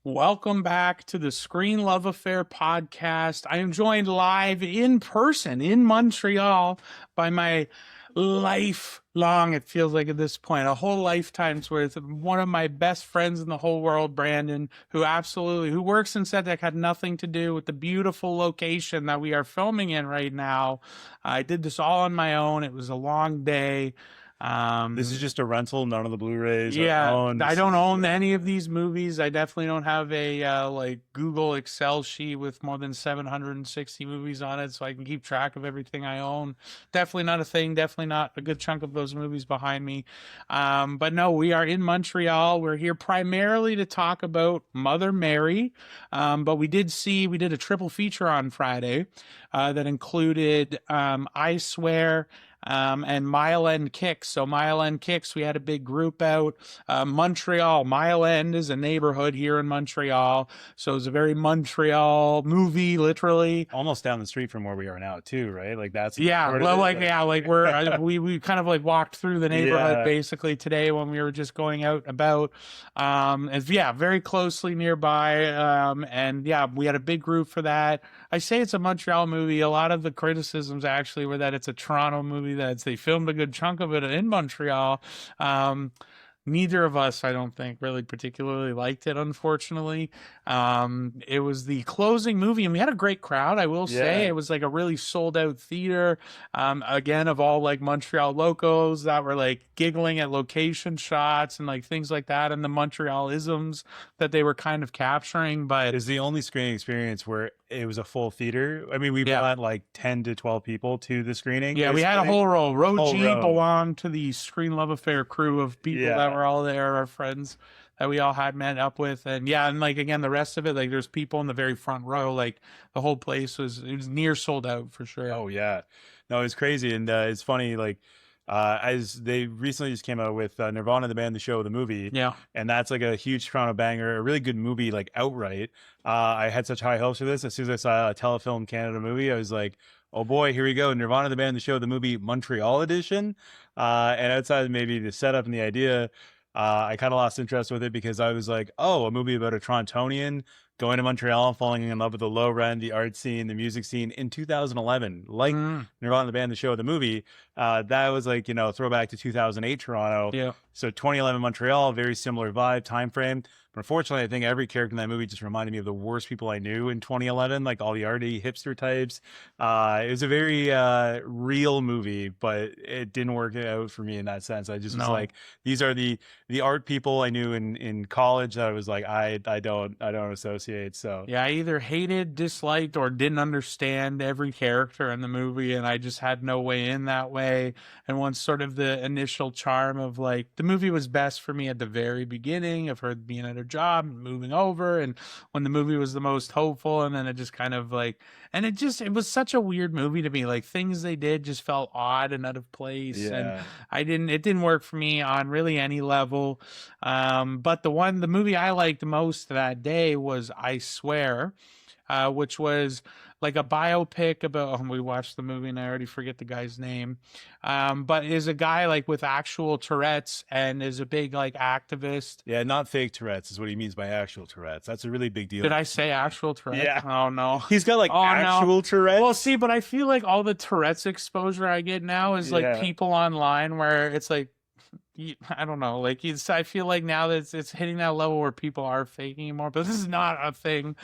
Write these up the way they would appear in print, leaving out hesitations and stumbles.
Welcome back to the Screen Love Affair podcast. I am joined live in person in Montreal by my lifelong, it feels like at this point, a whole lifetime's worth of one of my best friends in the whole world, Brandon, who works in set that had nothing to do with the beautiful location that we are filming in right now. I did this all on my own. It was a long day. This is just a rental. None of the Blu-rays are Yeah, owned. I This don't is own any of these movies. I definitely don't have a like Google Excel sheet with more than 760 movies on it so I can keep track of everything I own. Definitely not a thing. Definitely not a good chunk of those movies behind me. But no, we are in Montreal. We're here primarily to talk about Mother Mary. But we did a triple feature on Friday that included I Swear and Mile End Kicks. So Mile End Kicks, we had a big group out. Montreal, Mile End is a neighborhood here in Montreal. So it's a very Montreal movie, literally. almost down the street from where we are now, too, right? Like that's Yeah, well, like we're we kind of like walked through the neighborhood yeah. basically today when we were just going out about. It's yeah, very closely nearby. And yeah, we had a big group for that. I say it's a Montreal movie. A lot of the criticisms actually were that it's a Toronto movie. That they filmed a good chunk of it in Montreal. Neither of us, I don't think, really particularly liked it, unfortunately. It was the closing movie, and we had a great crowd, I will say. Yeah. It was like a really sold out theater, again, of all like Montreal locals that were like giggling at location shots and like things like that, and the Montrealisms that they were kind of capturing. But It's the only screening experience where it was a full theater. I mean, we yeah. brought like 10 to 12 people to the screening. Yeah, we had a basically. whole row. Row Whole G row. belonged to the Screen Love Affair crew of people that Yeah. were all there, our friends that we all had met up with. And yeah, and like again, the rest of it, like there's people in the very front row. Like the whole place was near sold out for sure. Oh yeah. No, it's crazy. And it's funny, like as they recently just came out with Nirvana, the band, the show, the movie. Yeah. And that's like a huge Toronto banger, a really good movie, like outright. I had such high hopes for this. As soon as I saw a Telefilm Canada movie, I was like, oh boy, here we go. Nirvana, the band, the show, the movie, Montreal edition. And outside of maybe the setup and the idea, I kind of lost interest with it because I was like, oh, a movie about a Torontonian going to Montreal, falling in love with the low rent, the art scene, the music scene in 2011, like Nirvana, the band, the show, the movie. That was like, throwback to 2008 Toronto. Yeah. So 2011 Montreal, very similar vibe, time frame. But unfortunately, I think every character in that movie just reminded me of the worst people I knew in 2011, like all the arty hipster types. It was a very real movie, but it didn't work out for me in that sense. I just was like, these are the art people I knew in college that I was like, I don't associate. So yeah, I either hated, disliked, or didn't understand every character in the movie, and I just had no way in that way. And once sort of the initial charm of like the movie was best for me at the very beginning of her being at her job and moving over, and when the movie was the most hopeful, and then it just kind of like, and it was such a weird movie to me. Like things they did just felt odd and out of place, and it didn't work for me on really any level. But the movie I liked most that day was I Swear, which was like a biopic about, we watched the movie and I already forget the guy's name. But is a guy like with actual Tourette's and is a big like activist. Yeah, not fake Tourette's is what he means by actual Tourette's. That's a really big deal. Did I say actual Tourette's? Yeah. Oh no. He's got like actual Tourette's. Well, see, but I feel like all the Tourette's exposure I get now is like people online where it's like, I don't know, like I feel like now that it's hitting that level where people are faking more, but this is not a thing.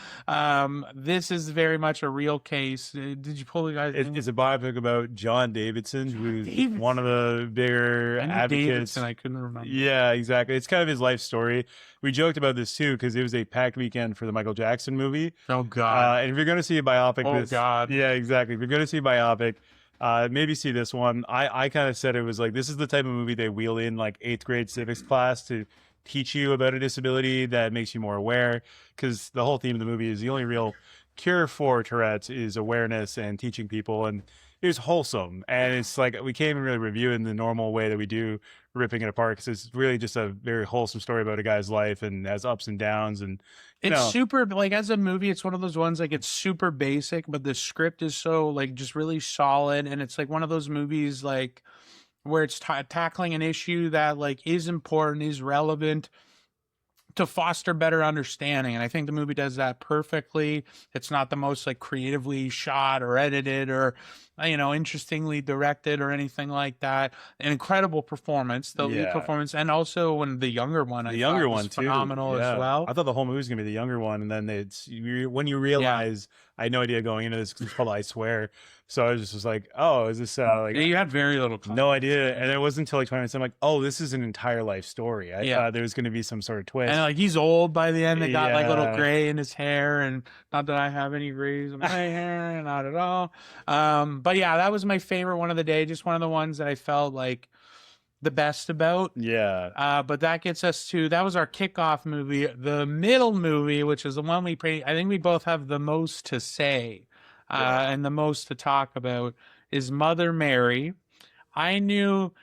This is very much a real case. Did you pull the guys? It's a biopic about John Davidson, who's one of the bigger advocates. Davidson, I couldn't remember. Yeah, exactly. It's kind of his life story. We joked about this too because it was a packed weekend for the Michael Jackson movie. Oh God! And if you're going to see a biopic, God, yeah, exactly. If you're going to see a biopic. Maybe see this one. I kind of said it was like, this is the type of movie they wheel in like 8th grade civics class to teach you about a disability that makes you more aware. Because the whole theme of the movie is the only real cure for Tourette's is awareness and teaching people. And it was wholesome. And it's like, we can't even really review it in the normal way that we do, ripping it apart, because it's really just a very wholesome story about a guy's life and has ups and downs. And it's super, like, as a movie, it's one of those ones, like, it's super basic, but the script is so, like, just really solid. And it's like one of those movies, like, where it's tackling an issue that, like, is important, is relevant to foster better understanding. And I think the movie does that perfectly. It's not the most like creatively shot or edited or, interestingly directed or anything like that. An incredible performance, the lead Yeah. performance, and also when the younger one, The I younger thought was one too. phenomenal as Yeah. well. I thought the whole movie was gonna be the younger one, and then when you realize, I had no idea going into this 'cause it's called I Swear. So I was just was like, oh, is this like Yeah, you had very little no context. idea, and it wasn't until like 20 minutes I'm like, oh, this is an entire life story. I Yeah. thought there was going to be some sort of twist. And like he's old by the end. They got like little Yeah. gray in his hair, and not that I have any grays in my hair, not at all. But yeah, that was my favorite one of the day. Just one of the ones that I felt like the best about. Yeah. But that gets us to, that was our kickoff movie. The middle movie, which is the one I think we both have the most to say and the most to talk about, is Mother Mary. I knew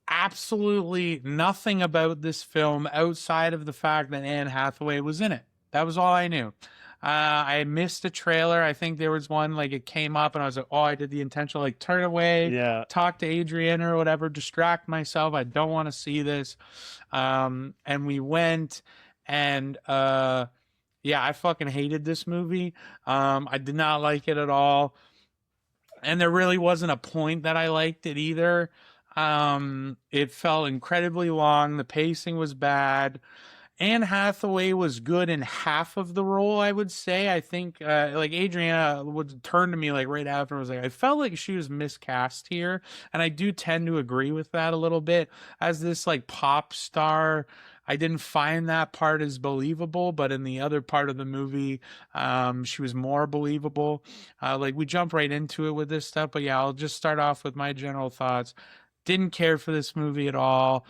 absolutely nothing about this film outside of the fact that Anne Hathaway was in it. That was all I knew. I missed a trailer. I think there was one, like it came up and I was like, oh, I did the intentional, like turn away, talk to Adrienne or whatever, distract myself. I don't want to see this. And we went and, yeah, I fucking hated this movie. I did not like it at all. And there really wasn't a point that I liked it either. It felt incredibly long. The pacing was bad. Anne Hathaway was good in half of the role, I would say. I think, like Adriana would turn to me like right after and was like, I felt like she was miscast here. And I do tend to agree with that a little bit. As this like pop star, I didn't find that part as believable, but in the other part of the movie, she was more believable. Like we jump right into it with this stuff, but yeah, I'll just start off with my general thoughts. Didn't care for this movie at all.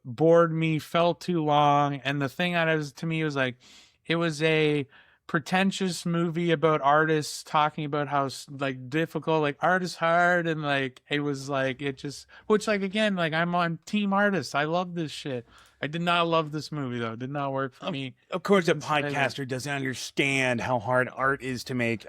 Bored me, felt too long. And the thing that was to me was like, it was a pretentious movie about artists talking about how like difficult, like art is hard. And like, it was like, it just, which like, again, like I'm on team artists. I love this shit. I did not love this movie though. It did not work for me. Of course, a podcaster doesn't understand how hard art is to make.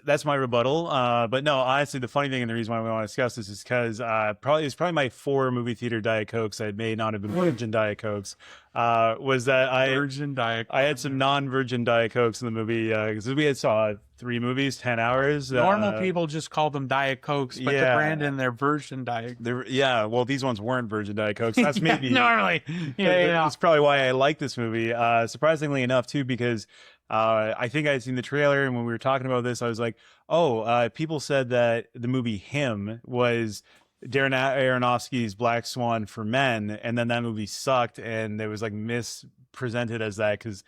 That's my rebuttal. But no, honestly, the funny thing and the reason why we want to discuss this is because it's probably my 4 movie theater Diet Cokes. I may not have been virgin Diet Cokes. Was that I had some non-virgin Diet Cokes in the movie because we had saw 3 movies, 10 hours. Normal people just call them Diet Cokes, but to Brandon, they're virgin Diet. Well, these ones weren't virgin Diet Cokes. That's maybe normally. Yeah. That's probably why I like this movie. Surprisingly enough, too, because I think I had seen the trailer, and when we were talking about this, I was like, oh, people said that the movie Him was Darren Aronofsky's Black Swan for men, and then that movie sucked, and it was like mispresented as that because,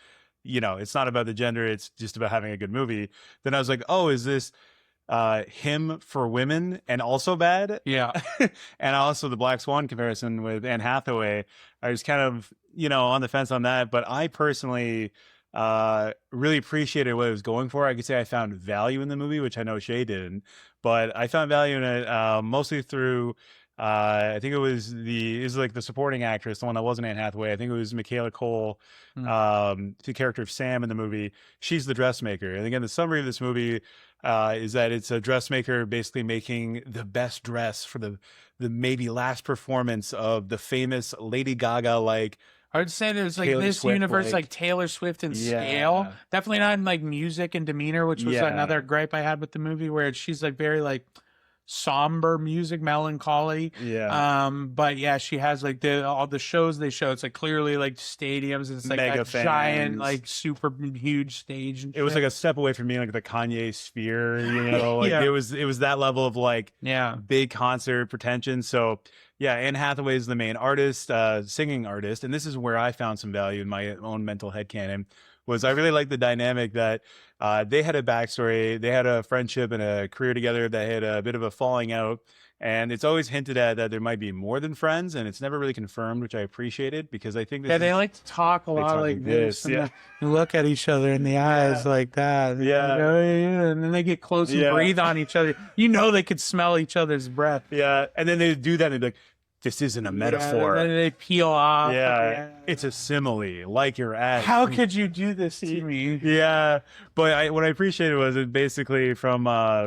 it's not about the gender, it's just about having a good movie. Then I was like, oh, is this Him for women and also bad? Yeah. And also the Black Swan comparison with Anne Hathaway, I was kind of, on the fence on that, but I personally really appreciated what it was going for. I could say I found value in the movie, which I know Shea didn't, but I found value in it mostly through I think it was like the supporting actress, the one that wasn't Anne Hathaway. I think it was Michaela Coel, the character of Sam in the movie. She's the dressmaker. And again, the summary of this movie is that it's a dressmaker basically making the best dress for the maybe last performance of the famous Lady Gaga I would say there's like Taylor this Swift, universe, like Taylor Swift in scale. Definitely not in like music and demeanor, which was another gripe I had with the movie, where she's like very like somber music, melancholy. But yeah, she has like all the shows they show. It's like clearly like stadiums. And it's like Mega a giant, like super huge stage. And it was like a step away from being like the Kanye sphere, like it was that level of like big concert pretension. So yeah, Anne Hathaway is the main artist, singing artist, and this is where I found some value in my own mental headcanon. Was I really liked the dynamic that they had a backstory, they had a friendship and a career together, that had a bit of a falling out, and it's always hinted at that there might be more than friends, and it's never really confirmed, which I appreciated because I think they like to talk a lot like this, and look at each other in the eyes like that, like, and then they get close and breathe on each other. They could smell each other's breath. And then they do that and they're like, this isn't a metaphor. And then they peel off. It's a simile, like your ass. How could you do this to me? But what I appreciated was it basically from my,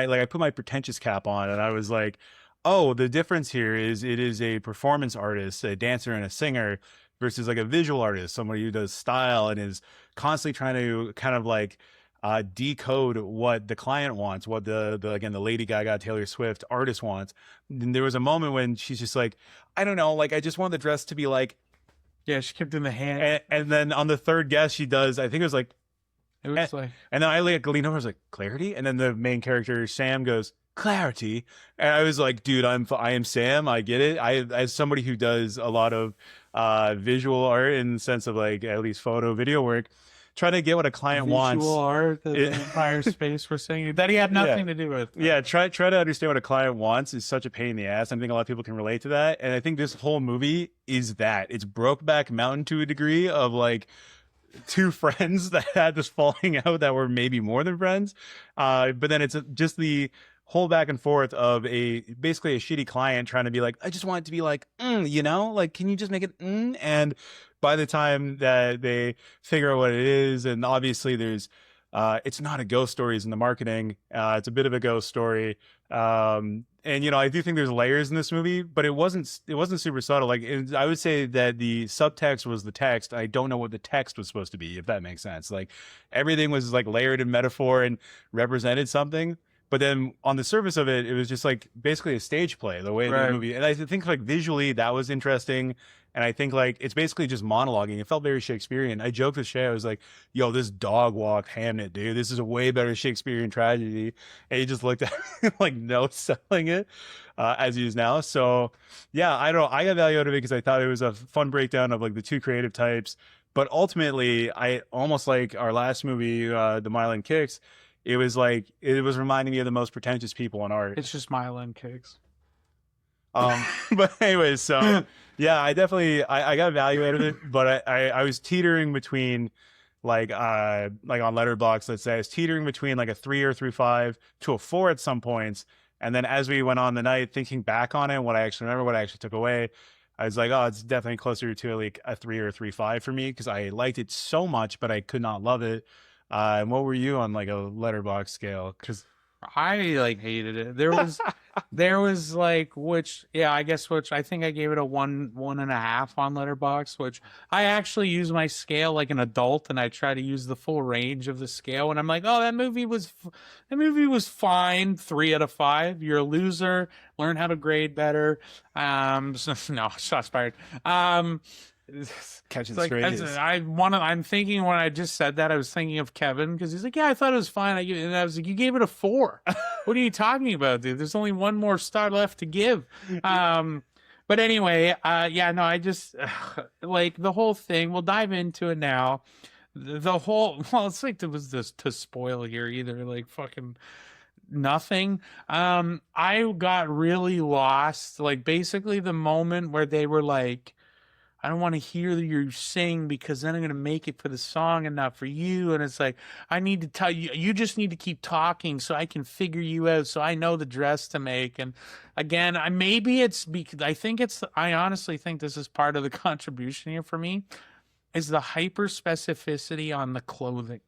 like, I put my pretentious cap on and I was like, oh, the difference here is it is a performance artist, a dancer and a singer, versus like a visual artist, somebody who does style and is constantly trying to kind of like decode what the client wants, what the again, the Lady Gaga, Taylor Swift artist wants. And there was a moment when she's just like, I don't know, like I just want the dress to be like, Yeah, she kept in the hand. and then on the third guess she does, I think it was like, It was like, and then I like lean over, I was like, clarity, and then the main character Sam goes, clarity, and I was like, dude, I am Sam, I get it. I, as somebody who does a lot of visual art in the sense of like at least photo video work, trying to get what a client wants. visual art, the entire space we're saying that he had nothing to do with. Yeah, try to understand what a client wants is such a pain in the ass. I think a lot of people can relate to that, and I think this whole movie is that. It's Brokeback Mountain to a degree of like two friends that had this falling out that were maybe more than friends, but then it's just the whole back and forth of basically a shitty client trying to be like, I just want it to be like, you know, like, can you just make it and by the time that they figure out what it is, and obviously there's it's not a ghost story, it's in the marketing, it's a bit of a ghost story, and you know, I do think there's layers in this movie, but it wasn't super subtle. Like I would say that the subtext was the text. I don't know what the text was supposed to be, if that makes sense. Like everything was like layered in metaphor and represented something, but then on the surface of it, it was just like basically a stage play, the way the movie. And I think like visually that was interesting. And I think like it's basically just monologuing. It felt very Shakespearean. I joked with Shea, I was like, yo, this dog walked Hamnet, dude. This is a way better Shakespearean tragedy. And he just looked at me like no selling it as he is now. So yeah, I got value out of it because I thought it was a fun breakdown of like the two creative types. But ultimately, I almost like our last movie, The Mile and Kicks. It was like, it was reminding me of the most pretentious people in art. It's just Mylan Kicks. But anyways, so yeah, I definitely, I got value out of it, but I was teetering between like on Letterboxd, let's say, I was teetering between like a 3 or 3.5 to a 4 at some points. And then as we went on the night, thinking back on it, what I actually remember, what I actually took away, I was like, oh, it's definitely closer to like a 3 or 3.5 for me because I liked it so much, but I could not love it. And what were you on like a Letterboxd scale? Because I like hated it. There was like, which I think I gave it a 1.5 on Letterboxd, which I actually use my scale like an adult and I try to use the full range of the scale. And I'm like, oh, that movie was fine. 3 out of 5. You're a loser. Learn how to grade better. So, no, shots fired. catching Like strays. I'm thinking when I just said that, I was thinking of Kevin because he's like, yeah, I thought it was fine. And I was like, you gave it a 4. What are you talking about, dude? There's only one more star left to give. But anyway, yeah, no, I just like the whole thing. We'll dive into it now. The whole, well, it's like there was this to spoil here either, like fucking nothing. I got really lost. Like basically the moment where they were like, I don't want to hear you sing because then I'm going to make it for the song and not for you. And it's like, I need to tell you, you just need to keep talking so I can figure you out. So I know the dress to make. And again, maybe it's because I honestly think this is part of the contribution here for me is the hyper specificity on the clothing.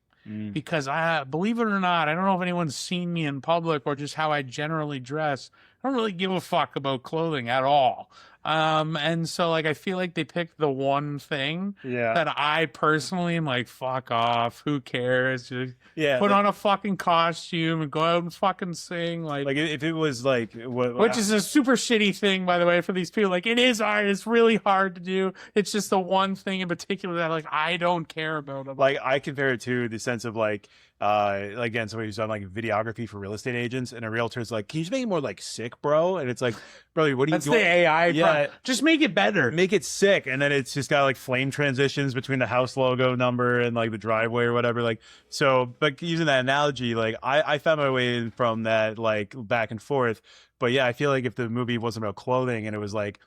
Because believe it or not, I don't know if anyone's seen me in public or just how I generally dress. I don't really give a fuck about clothing at all. And so like I feel like they picked the one thing that I personally am like, fuck off, who cares? Just put on a fucking costume and go out and fucking sing. Like if it was like which is a super shitty thing, by the way, for these people. Like it is art, it's really hard to do. It's just the one thing in particular that like I don't care about. Like I compare it to the sense of like again, somebody who's done like videography for real estate agents, and a realtor's like, can you just make it more like sick, bro? And it's like, bro, what do you? That's the AI. Yeah, just make it better. Make it sick, and then it's just got like flame transitions between the house logo number and like the driveway or whatever. Like so, but using that analogy, like I found my way in from that like back and forth. But yeah, I feel like if the movie wasn't about clothing and it was like,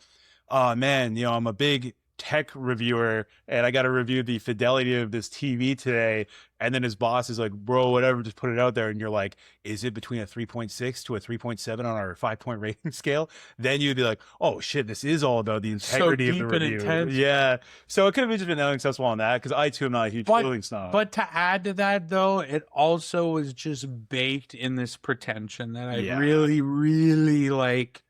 oh man, you know, I'm a big tech reviewer and I got to review the fidelity of this TV today, and then his boss is like, bro, whatever, just put it out there, and you're like, is it between a 3.6 to a 3.7 on our 5-point rating scale? Then you'd be like, oh shit, this is all about the integrity of the review. Yeah, so it could have just been unsuccessful on that because I too am not a huge clothing snob. But to add to that though, it also was just baked in this pretension that I really like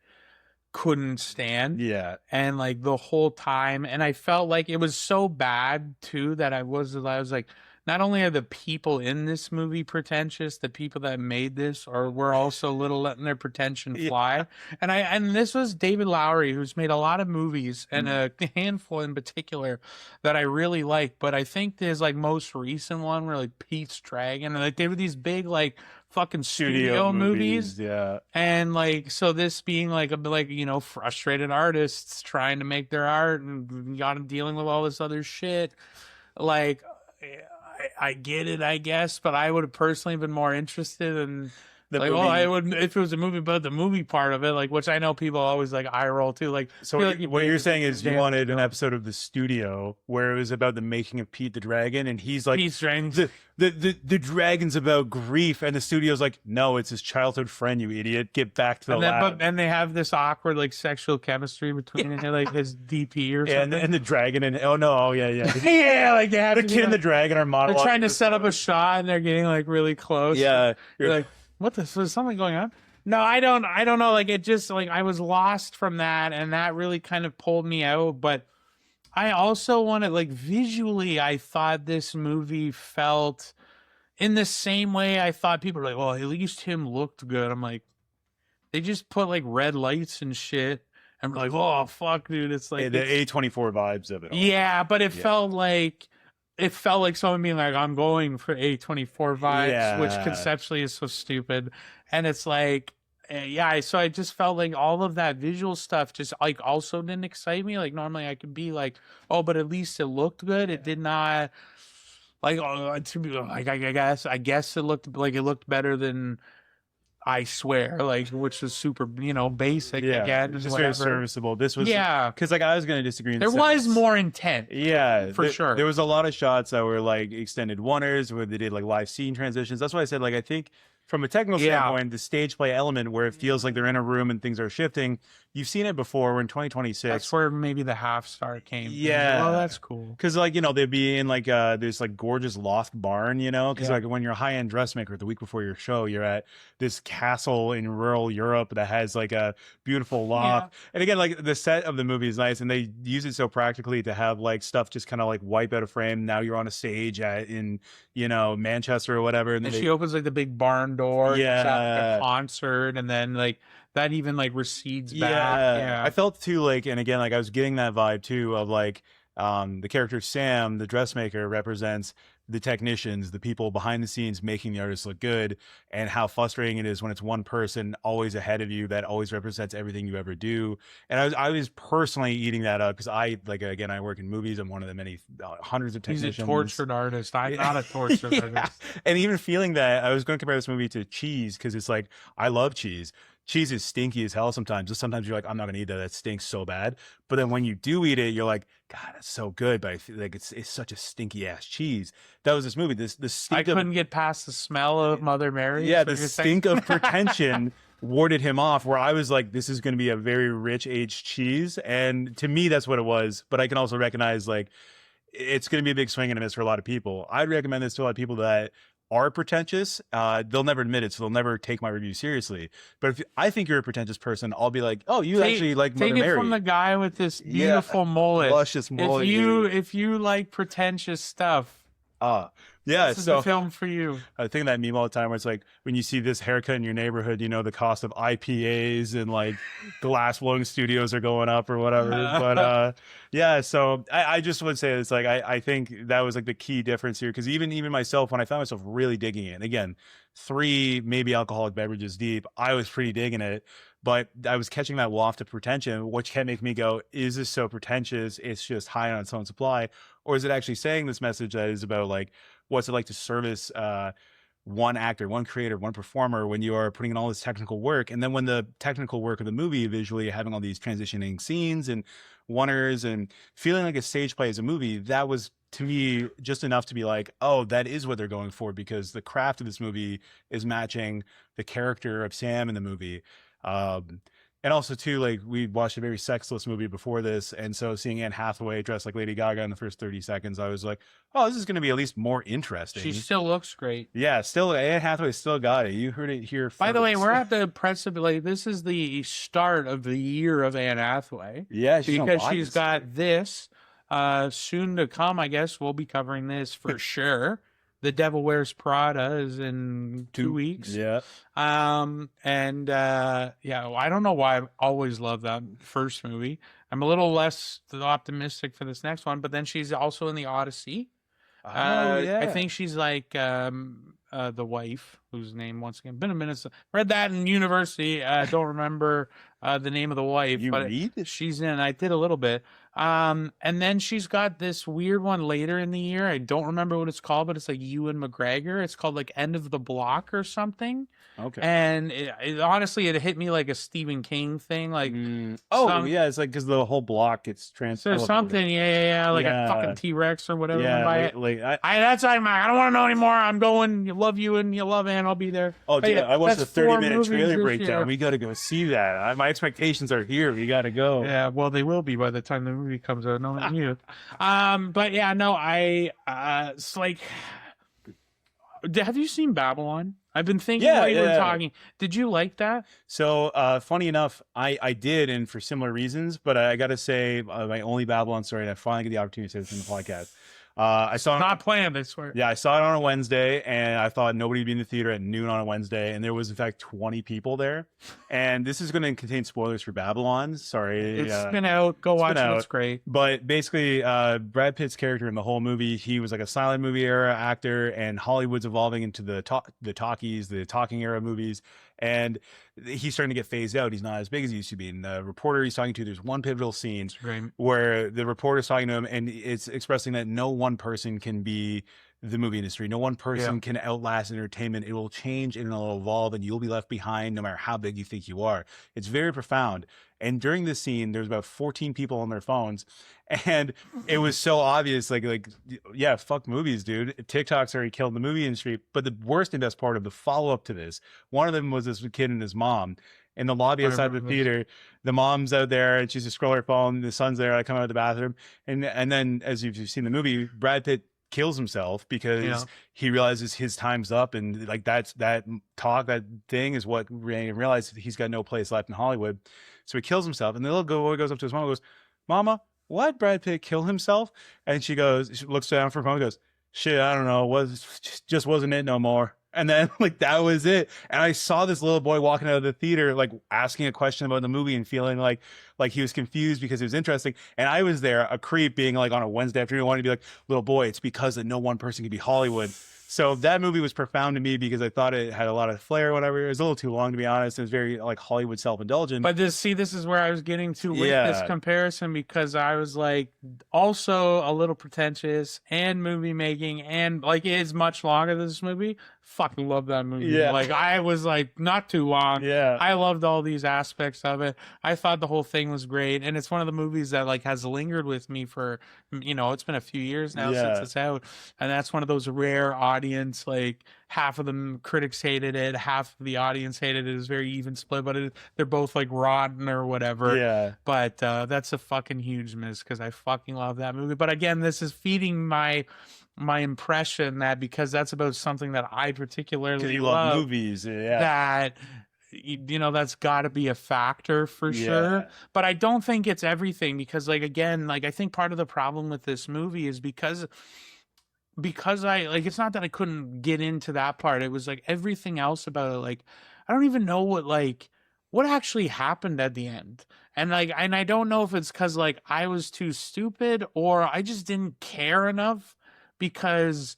couldn't stand. Yeah. And like the whole time, and I felt like it was so bad too that I was like, not only are the people in this movie pretentious, the people that made this or were also a little letting their pretension Yeah. fly. And this was David Lowery, who's made a lot of movies and a handful in particular that I really like. But I think his like most recent one were like Pete's Dragon, and like they were these big like fucking studio movies. Yeah. And like, so this being like a like, you know, frustrated artists trying to make their art and got dealing with all this other shit. Like, I get it, I guess, but I would have personally been more interested in The like, movie, well, I would if it was a movie about the movie part of it, like, which I know people always like eye roll too. Like, so feel like what you're saying is you wanted an Damn. episode of The Studio where it was about the making of Pete the Dragon, and he's like, Pete's Dragon. the dragon's about grief, and the studio's like, no, it's his childhood friend, you idiot. Get back to the And then, lab. but and they have this awkward like sexual chemistry between like his DP or and something. the dragon and yeah. Yeah, like they have The to kid and the dragon are they're monologuing. trying to set up a shot and they're getting like really close. Yeah. You're like, what this is something going on? No, I don't know. Like it just like I was lost from that and that really kind of pulled me out. But I also wanted like visually, I thought this movie felt in the same way I thought people were like, well, at least him looked good. I'm like, they just put like red lights and shit. I'm like, oh fuck, dude. It's like the A24 vibes of it all. yeah, but it Yeah. felt like someone being like, I'm going for A24 vibes, which Yeah. conceptually is so stupid. And it's like, yeah, so I just felt like all of that visual stuff just like also didn't excite me. Like normally I could be like, oh, but at least it looked good. It did not like to be like I guess it looked better than I swear, like which was super, you know, basic again. Just Whatever. very serviceable. This was Yeah. because like I was going to disagree. In There the was sense- more intent. Yeah, For sure. There was a lot of shots that were like extended oneers where they did like live scene transitions. That's why I said like I think from a technical Yeah. standpoint, the stage play element where it feels like they're in a room and things are shifting. You've seen it before. We're in 2026. That's where maybe the half star came. Yeah. Well, that's cool. Because like, you know, they'd be in like this like gorgeous loft barn, you know, because Yeah. like when you're a high-end dressmaker the week before your show, you're at this castle in rural Europe that has like a beautiful loft. And again, like the set of the movie is nice and they use it so practically to have like stuff just kind of like wipe out of frame. Now you're on a stage in, you know, Manchester or whatever. And she opens like the big barn door. and it's at, like, a concert, and then like that even like recedes back. Yeah. I felt too like, and again, like I was getting that vibe too of like the character Sam, the dressmaker, represents the technicians, the people behind the scenes making the artists look good, and how frustrating it is when it's one person always ahead of you that always represents everything you ever do. And I was personally eating that up because I like again I work in movies. I'm one of the many hundreds of technicians. He's a tortured artist. I'm not a tortured artist. And even feeling that I was going to compare this movie to Cheese because it's like I love cheese. Cheese is stinky as hell sometimes. Just sometimes you're like, I'm not gonna eat that. That stinks so bad. But then when you do eat it, you're like, God, that's so good. But I feel like it's such a stinky ass cheese. That was this movie. The I stink couldn't get past the smell of Mother Mary. yeah, so the you're saying- stink of pretension warded him off. Where I was like, this is going to be a very rich aged cheese, and to me, that's what it was. But I can also recognize like it's going to be a big swing and a miss for a lot of people. I'd recommend this to a lot of people that are pretentious. They'll never admit it, so they'll never take my review seriously. But if I think you're a pretentious person, I'll be like, oh, you actually like Mother take it Mary. from the guy with this beautiful mullet. Luscious mullet. If you like pretentious stuff, yeah, this is so the film for you. I think that meme all the time where it's like when you see this haircut in your neighborhood, you know the cost of IPAs and like glass blowing studios are going up or whatever. But yeah, so I just would say it's like I think that was like the key difference here because even myself when I found myself really digging it, and again, 3 maybe alcoholic beverages deep, I was pretty digging it. But I was catching that waft of pretension, which can make me go, is this so pretentious? It's just high on its own supply. Or is it actually saying this message that is about like, what's it like to service one actor, one creator, one performer when you are putting in all this technical work? And then when the technical work of the movie, visually having all these transitioning scenes and oneers and feeling like a stage play as a movie, that was to me just enough to be like, oh, that is what they're going for because the craft of this movie is matching the character of Sam in the movie. And And also too, like we watched a very sexless movie before this, and so seeing Anne Hathaway dressed like Lady Gaga in the first 30 seconds, I was like, oh, this is going to be at least more She interesting. still looks great. Yeah, still Anne Hathaway still got it. You heard it here By the way, first. we're at the precipice. Like, this is the start of the year of Anne Hathaway. Yeah, she's because she's got this soon to come. I guess we'll be covering this for sure. The Devil Wears Prada is in 2 weeks. Yeah. Yeah, I don't know why I've always loved that first movie. I'm a little less optimistic for this next one, but then she's also in the Odyssey. Oh yeah. I think she's like the wife, whose name once again been a minute. Read that in university. I don't remember the name of the wife. You but read? She's in. I did a little bit. And then she's got this weird one later in the year. I don't remember what it's called, but it's like Ewan McGregor. It's called like End of the Block or something. Okay. And it honestly, it hit me like a Stephen King thing. Like, yeah, it's like because the whole block gets transferred. So something, yeah, like a fucking T-Rex or whatever. Yeah, that's I don't want to know anymore. I'm going. You love you and you love Anne. I'll be there. Oh, dude, I watched a 30-minute trailer breakdown. Year. We got to go see that. My expectations are here. We got to go. Yeah, well, they will be by the time the movie comes out. No, you. But yeah, no, it's like, have you seen Babylon? I've been thinking while you were talking. Did you like that? So, funny enough, I did, and for similar reasons. But I got to say, my only Babylon story, and I finally get the opportunity to say this in the podcast. I saw it not planned, I swear. Yeah, I saw it on a Wednesday, and I thought nobody would be in the theater at noon on a Wednesday, and there was in fact 20 people there. And this is going to contain spoilers for Babylon. Sorry, it's been out. Go watch it. It's great. But basically, Brad Pitt's character in the whole movie, he was like a silent movie era actor, and Hollywood's evolving into the talking era movies. And he's starting to get phased out. He's not as big as he used to be. And the reporter he's talking to, there's one pivotal scene where the reporter's talking to him, and it's expressing that no one person can be the movie industry. No one person can outlast entertainment. It will change and it'll evolve, and you'll be left behind no matter how big you think you are. It's very profound. And during this scene, there's about 14 people on their phones, and it was so obvious, yeah, fuck movies, dude. TikTok's already killed the movie industry. But the worst and best part of the follow-up to this, one of them was this kid and his mom in the lobby outside the theater. The mom's out there, and she's just scrolling her phone. The son's there. I come out of the bathroom, and then as you've seen the movie, Brad Pitt kills himself because he realizes his time's up, and like that thing is what realizes he's got no place left in Hollywood. So he kills himself, and the little boy goes up to his mom and goes, "Mama, why'd Brad Pitt kill himself?" And she looks down for a moment and goes, "Shit, I don't know, just wasn't it no more." And then like that was it. And I saw this little boy walking out of the theater, like asking a question about the movie and feeling like he was confused because it was interesting. And I was there, a creep, being like on a Wednesday afternoon, wanting to be like, "Little boy, it's because that no one person can be Hollywood." So that movie was profound to me because I thought it had a lot of flair or whatever. It was a little too long, to be honest. It was very like Hollywood self-indulgent. But this is where I was getting to with this comparison, because I was like, also a little pretentious and movie making, and like it is much longer than this movie. Fucking love that movie. Yeah. Like I was like, not too long. Yeah. I loved all these aspects of it. I thought the whole thing was great. And it's one of the movies that like has lingered with me for, it's been a few years now since it's out. And that's one of those rare audience, like half of them critics hated it, half of the audience hated it. It was very even split, but they're both like rotten or whatever. Yeah. But that's a fucking huge miss because I fucking love that movie. But again, this is feeding my impression that because that's about something that I particularly love movies, that that's got to be a factor for sure. But I don't think it's everything, because like again, like I think part of the problem with this movie is because I like, it's not that I couldn't get into that part. It was like everything else about it. Like I don't even know what actually happened at the end. And I don't know if it's because like I was too stupid or I just didn't care enough, because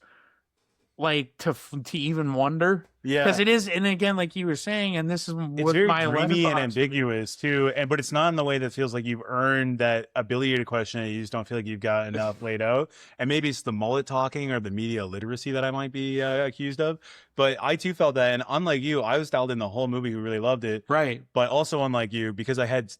like to even wonder. Because it is, and again, like you were saying, and this is it's very dreamy and ambiguous too, but it's not in the way that feels like you've earned that ability to question it. You just don't feel like you've got enough laid out. And maybe it's the mullet talking or the media literacy that I might be accused of. But I too felt that, and unlike you, I was dialed in the whole movie who really loved it. Right. But also unlike you, because I had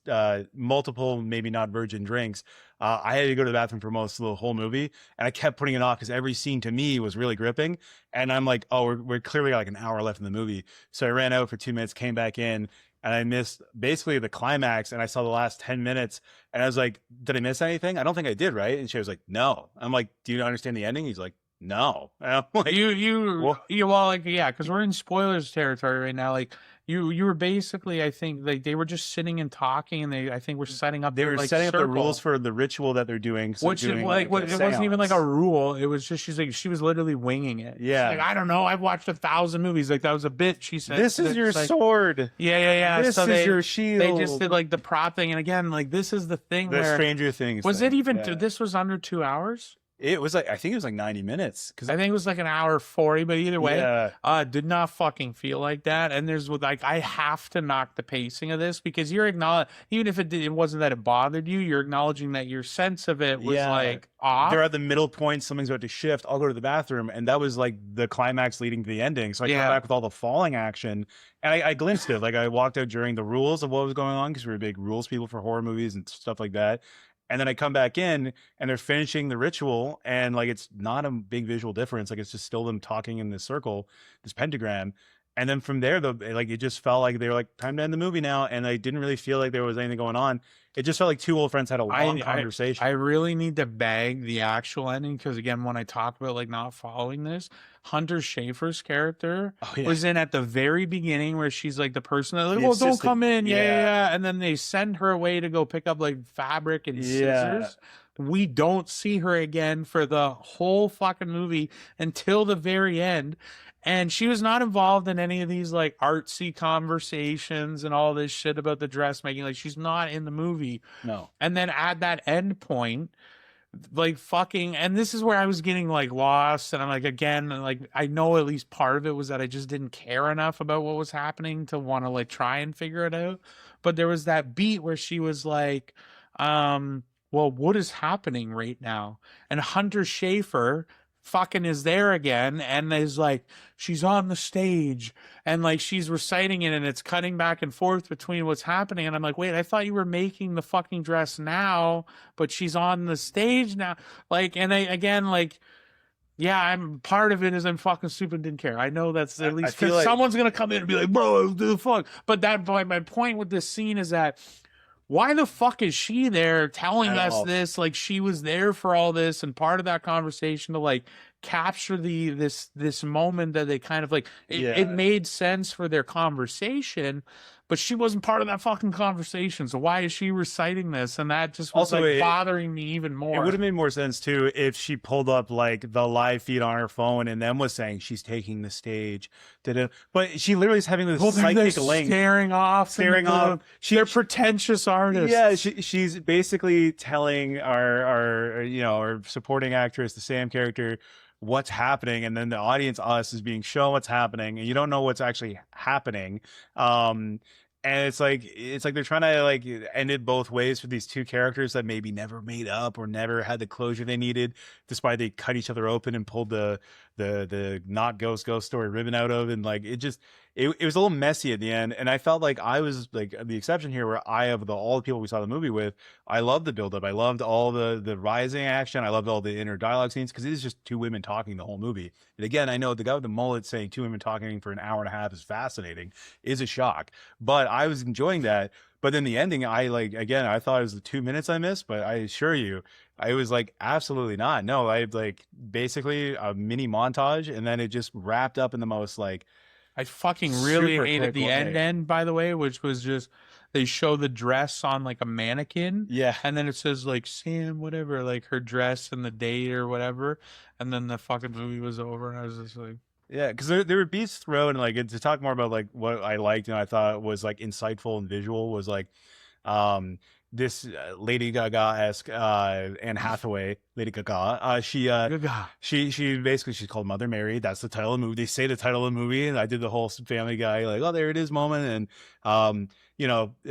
multiple, maybe not virgin drinks, I had to go to the bathroom for most of the whole movie, and I kept putting it off because every scene to me was really gripping. And I'm like, oh, we're clearly got like an hour left in the movie. So I ran out for 2 minutes, came back in, and I missed basically the climax, and I saw the last 10 minutes, and I was like, did I miss anything? I don't think I did, right? And she was like, no. I'm like, do you understand the ending? He's like, no. And I'm like, well, Well, like, yeah, because we're in spoilers territory right now. Like, you were basically, I think, like they were just sitting and talking, and I think, were setting up they their were like setting up the rules circle. for the ritual that they're doing. So Which is doing like, like a it wasn't even like a seance. rule. It was just, she was literally winging it. She's like, Yeah. I don't know. I've watched 1,000 movies. Like, that was a bit. She said, This is your like, sword. yeah, yeah, yeah. This So is your shield. they just did like the prop thing, and again, like this is the thing The where Stranger Things. was thing. it even? Yeah. This was under 2 hours. It was like, I think it was like 90 minutes. I think it was like an hour 40, but either way, Yeah. did not fucking feel like that. And there's like, I have to knock the pacing of this, because you're acknowledging, even if it wasn't that it bothered you, you're acknowledging that your sense of it was like off. They're at the middle point, something's about to shift. I'll go to the bathroom, and that was like the climax leading to the ending. So I come back with all the falling action, and I glimpsed it. Like I walked out during the rules of what was going on, because we were big rules people for horror movies and stuff like that. And then I come back in, and they're finishing the ritual, and like it's not a big visual difference. Like it's just still them talking in this circle, this pentagram. And then from there, like it just felt like they were like, time to end the movie now. And I didn't really feel like there was anything going on. It just felt like two old friends had a long conversation. I really need to bag the actual ending, because again, when I talk about like not following this, Hunter Schafer's character was in at the very beginning, where she's like the person that like, well, don't come in, yeah, and then they send her away to go pick up like fabric and scissors. We don't see her again for the whole fucking movie until the very end. And she was not involved in any of these like artsy conversations and all this shit about the dressmaking. Like, she's not in the movie. No. And then at that end point, like fucking, and this is where I was getting like lost. And I'm like, again, like I know at least part of it was that I just didn't care enough about what was happening to want to like try and figure it out. But there was that beat where she was like, well, what is happening right now? And Hunter Schafer fucking is there again, and is like, she's on the stage, and like she's reciting it, and it's cutting back and forth between what's happening, and I'm like, wait, I thought you were making the fucking dress now, but she's on the stage now. Like, and I again, like, yeah, I'm part of it is I'm fucking stupid, didn't care. I know that's at least because someone's gonna come in and be like, bro, the fuck. But my point with this scene is that, why the fuck is she there telling us this? Like, she was there for all this and part of that conversation to like capture this moment that they kind of like, it made sense for their conversation, but she wasn't part of that fucking conversation. So why is she reciting this? And that just was also, like bothering me even more. It would have made more sense too if she pulled up like the live feed on her phone and then was saying she's taking the stage. But she literally is having this psychic link, staring off. They're pretentious artists. Yeah, she's basically telling our our supporting actress, the Sam character, what's happening, and then the audience, us, is being shown what's happening, and you don't know what's actually happening. And it's like they're trying to like end it both ways for these two characters that maybe never made up or never had the closure they needed, despite they cut each other open and pulled the not ghost story ribbon out of, and like it was a little messy at the end. And I felt like I was like the exception here, where all the people we saw the movie with, I loved the buildup, I loved all the rising action, I loved all the inner dialogue scenes, because it is just two women talking the whole movie. And again, I know the guy with the mullet saying two women talking for an hour and a half is fascinating, is a shock, but I was enjoying that. But then the ending, I thought it was the 2 minutes I missed, but I assure you, I was like, absolutely not. No, I like basically a mini montage, and then it just wrapped up in the most like, I fucking really hated the end, by the way, which was just, they show the dress on like a mannequin. Yeah. And then it says like Sam, whatever, like her dress and the date or whatever. And then the fucking movie was over, and I was just like, yeah, because there were beats thrown, and like to talk more about like what I liked and I thought was like insightful and visual was like this Lady Gaga-esque Anne Hathaway, Lady Gaga. She basically, she's called Mother Mary. That's the title of the movie. They say the title of the movie, and I did the whole Family Guy like, oh, there it is moment. And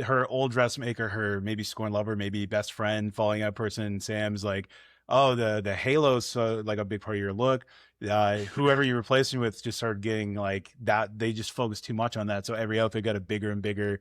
her old dressmaker, her maybe scorn lover, maybe best friend, falling out person, Sam's like, oh, the halo's like a big part of your look. Whoever you replaced me with just started getting like that. They just focused too much on that, so every outfit got a bigger and bigger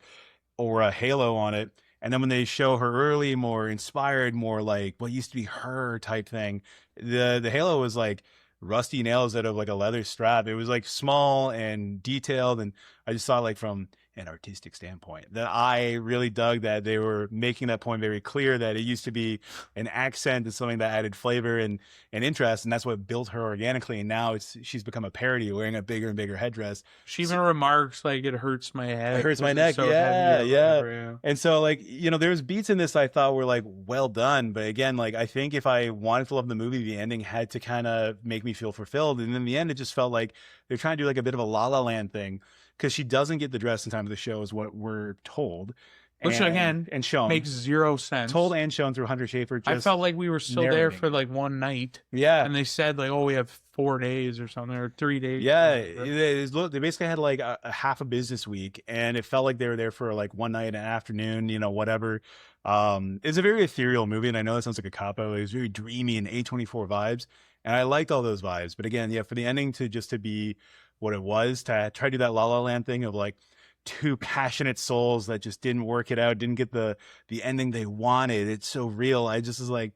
aura halo on it. And then when they show her early, more inspired, more like what used to be her type thing, the halo was like rusty nails out of like a leather strap. It was like small and detailed, and I just thought like from an artistic standpoint. That I really dug that they were making that point very clear that it used to be an accent and something that added flavor and interest, and that's what built her organically. And now she's become a parody, wearing a bigger and bigger headdress. She even remarks like it hurts my head. It hurts my neck. So Yeah, heavy yeah. whatever, yeah. And so like, you know, there's beats in this I thought were like well done, but again, like I think if I wanted to love the movie, the ending had to kind of make me feel fulfilled. And in the end, it just felt like they're trying to do like a bit of a La La Land thing, because she doesn't get the dress in time for the show is what we're told. Which again and shown makes zero sense. Told and shown through Hunter Schafer. I felt like we were still there for like one night. Yeah. And they said like, oh, we have 4 days or something, or 3 days. Yeah. They basically had like a half a business week, and it felt like they were there for like one night and an afternoon, you know, whatever. It's a very ethereal movie, and I know that sounds like a cop-out. It was very dreamy and A24 vibes, and I liked all those vibes. But again, yeah, for the ending to be what it was, to try to do that La La Land thing of like two passionate souls that just didn't work it out, didn't get the ending they wanted. It's so real. I just was like,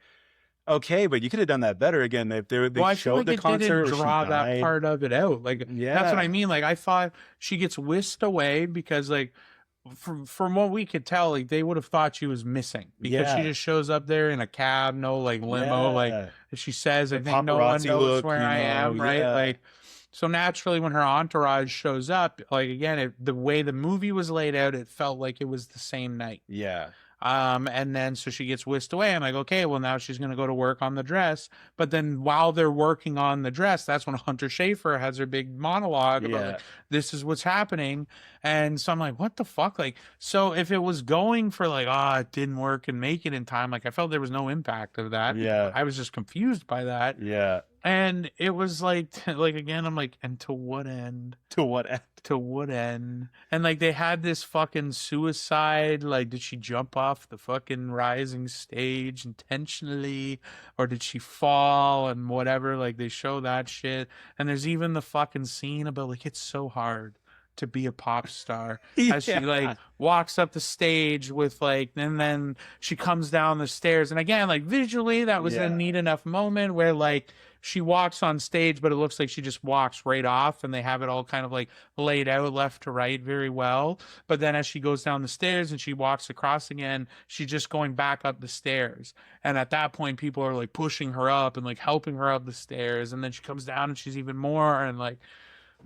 okay, but you could have done that better. Again, they I showed feel like the it concert, didn't draw that part of it out. Like, yeah, that's what I mean. Like, I thought she gets whisked away because, like, from what we could tell, like they would have thought she was missing, because she just shows up there in a cab, no like limo, like she says, I think no one knows where I am, right? Like, so naturally, when her entourage shows up, like again, the way the movie was laid out, it felt like it was the same night. Yeah. And then so she gets whisked away. I'm like, okay, well now she's gonna go to work on the dress. But then while they're working on the dress, that's when Hunter Schafer has her big monologue about like, this is what's happening. And so I'm like, what the fuck? Like, so if it was going for like, it didn't work and make it in time, like I felt there was no impact of that. Yeah. I was just confused by that. Yeah. And it was like again, I'm like, and to what end? To what end? To what end? And like they had this fucking suicide, like did she jump off the fucking rising stage intentionally, or did she fall and whatever? Like they show that shit. And there's even the fucking scene about like it's so hard to be a pop star as she like walks up the stage with like, and then she comes down the stairs. And again, like visually that was a neat enough moment where like she walks on stage, but it looks like she just walks right off, and they have it all kind of like laid out left to right very well. But then as she goes down the stairs and she walks across again, she's just going back up the stairs. And at that point, people are like pushing her up and like helping her up the stairs. And then she comes down and she's even more, and like,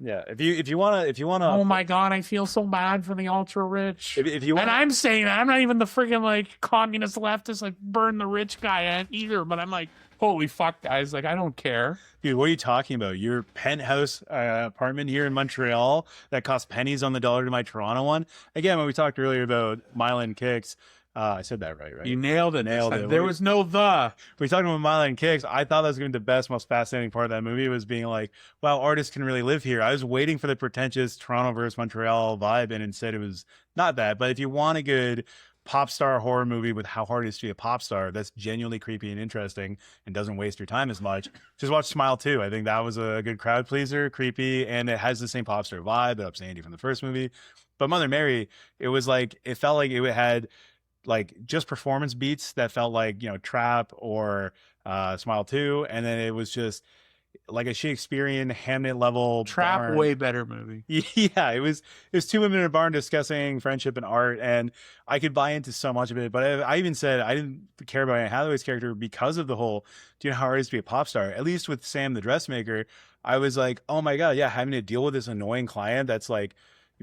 yeah, if you wanna, oh my god, I feel so bad for the ultra rich. If you wanna, and I'm saying that I'm not even the freaking like communist leftist like burn the rich guy either, but I'm like, holy fuck, guys, like I don't care. Dude, what are you talking about? Your penthouse apartment here in Montreal that costs pennies on the dollar to my Toronto one. Again, when we talked earlier about Mylan Kicks, I said that right? You nailed it. Nailed it. There was no the. We talked about Mylan Kicks. I thought that was going to be the best, most fascinating part of that movie, was being like, wow, artists can really live here. I was waiting for the pretentious Toronto versus Montreal vibe, and instead it was not that. But if you want a good pop star horror movie with how hard it is to be a pop star that's genuinely creepy and interesting and doesn't waste your time as much, just watch Smile 2. I think that was a good crowd pleaser, creepy, and it has the same pop star vibe that Upsandy from the first movie. But Mother Mary, it was like, it felt like it had like just performance beats that felt like, you know, Trap or Smile 2, and then it was just like a Shakespearean Hamlet level Trap barn. Way better movie. Yeah, it was two women in a barn discussing friendship and art, and I could buy into so much of it. But I even said I didn't care about Anne Hathaway's character because of the whole, do you know how hard it is to be a pop star? At least with Sam the dressmaker, I was like, oh my god, yeah, having to deal with this annoying client that's like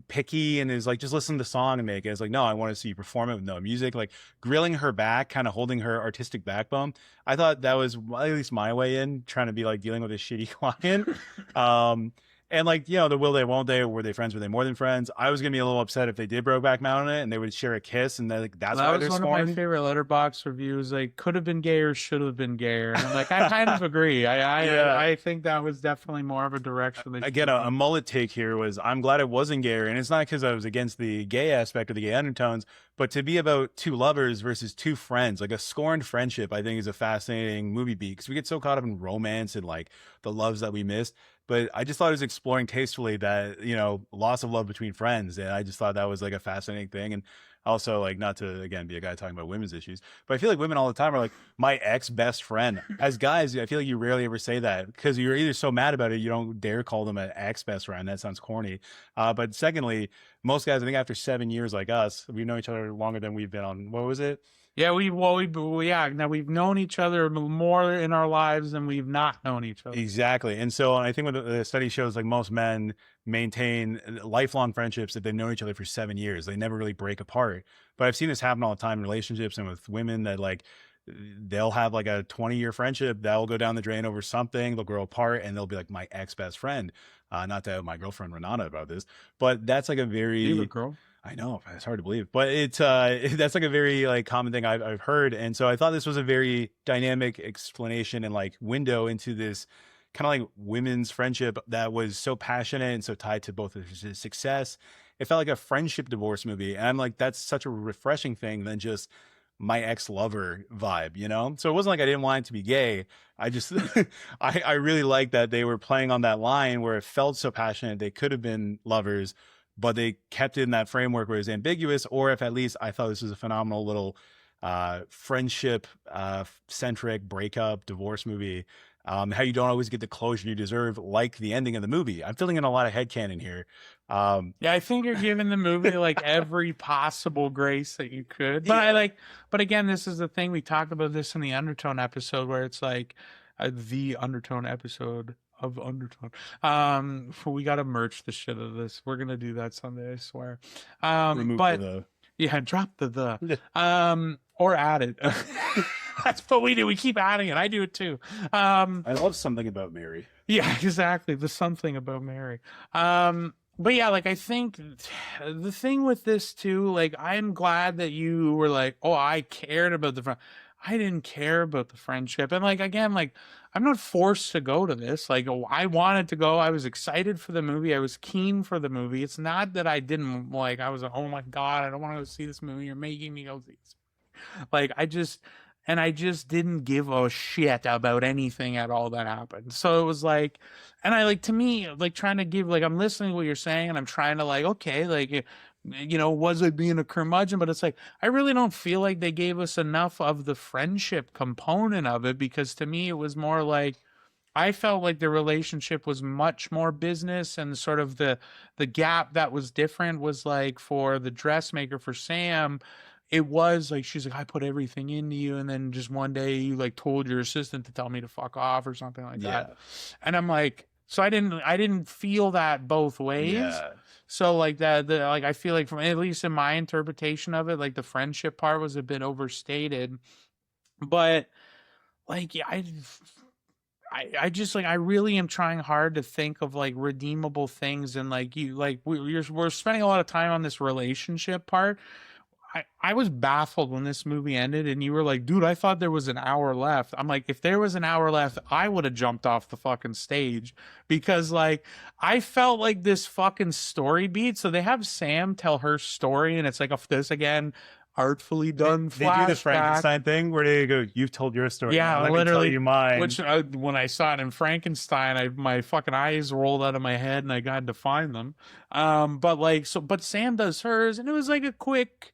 picky and is like, just listen to the song and make it. It's like, no, I want to see you perform it with no music, like grilling her back, kind of holding her artistic backbone. I thought that was at least my way in trying to be like dealing with a shitty client. And like, you know, the will they, won't they, or were they friends, were they more than friends? I was gonna be a little upset if they did Brokeback Mountain it and they would share a kiss, and like that's why they're one of my favorite Letterboxd reviews. Like, could have been gayer, should have been gayer. And like, I kind of agree. I think that was definitely more of a direction. Again, a mullet take here was, I'm glad it wasn't gayer, and it's not because I was against the gay aspect or the gay undertones, but to be about two lovers versus two friends, like a scorned friendship, I think is a fascinating movie beat, because we get so caught up in romance and like the loves that we missed. but I just thought it was exploring tastefully that, you know, loss of love between friends. And I just thought that was like a fascinating thing. And also, like, not to again be a guy talking about women's issues, but I feel like women all the time are like my ex best friend. As guys, I feel like you rarely ever say that because you're either so mad about it you don't dare call them an ex best friend. That sounds corny. But secondly, most guys, I think after 7 years like us, we know each other longer than we've been on, what was it? Yeah, yeah. Now we've known each other more in our lives than we've not known each other. Exactly. And so I think what the study shows, like most men maintain lifelong friendships that they've known each other for 7 years. They never really break apart. But I've seen this happen all the time in relationships and with women that like they'll have like a 20-year friendship that will go down the drain over something. They'll grow apart and they'll be like my ex best friend. Not to have my girlfriend Renata about this, but that's like a You very, girl. I know it's hard to believe, but it's that's like a very like common thing I've heard, and so I thought this was a very dynamic explanation and like window into this kind of like women's friendship that was so passionate and so tied to both of his success. It felt like a friendship divorce movie, and I'm like, that's such a refreshing thing than just my ex-lover vibe, you know? So it wasn't like I didn't want it to be gay. I just I really like that they were playing on that line where it felt so passionate. They could have been lovers, but they kept it in that framework where it was ambiguous, or if at least I thought this was a phenomenal little friendship centric breakup divorce movie. How you don't always get the closure you deserve, like the ending of the movie. I'm filling in a lot of headcanon here. Yeah, I think you're giving the movie like every possible grace that you could. But but again, this is the thing. We talked about this in the Undertone episode where it's like the Undertone episode of Undertone. We got to merch the shit out of this. We're going to do that someday, I swear. Remove But the yeah, drop or add it. That's what we do. We keep adding it. I do it too. I love something about Mary. Yeah, exactly. The something about Mary. But yeah, like I think the thing with this too, like I'm glad that you were like, oh, I cared about the friend. I didn't care about the friendship. And like again, like I'm not forced to go to this. Like I wanted to go. I was excited for the movie. I was keen for the movie. It's not that I didn't like. I was like, oh my god, I don't want to go see this movie. You're making me go see this. Like I just didn't give a shit about anything at all that happened. So it was like, and I like to me, like trying to give, like, I'm listening to what you're saying and I'm trying to like, okay, like, you know, was I being a curmudgeon? But it's like, I really don't feel like they gave us enough of the friendship component of it because to me, it was more like, I felt like the relationship was much more business and sort of the gap that was different was like for the dressmaker for Sam, it was like she's like I put everything into you and then just one day you like told your assistant to tell me to fuck off or something like that. And I'm like so I didn't feel that both ways. Yeah. So like that the like I feel like from at least in my interpretation of it like the friendship part was a bit overstated. But like yeah, I just like I really am trying hard to think of like redeemable things and like you like we're spending a lot of time on this relationship part. I was baffled when this movie ended and you were like, dude, I thought there was an hour left. I'm like, if there was an hour left, I would have jumped off the fucking stage because like I felt like this fucking story beat. So they have Sam tell her story and it's like this again, artfully done They do the Frankenstein thing where they go, you've told your story. Yeah, let literally. me tell you mine. Which when I saw it in Frankenstein, my fucking eyes rolled out of my head and I got to find them. But Sam does hers and it was like a quick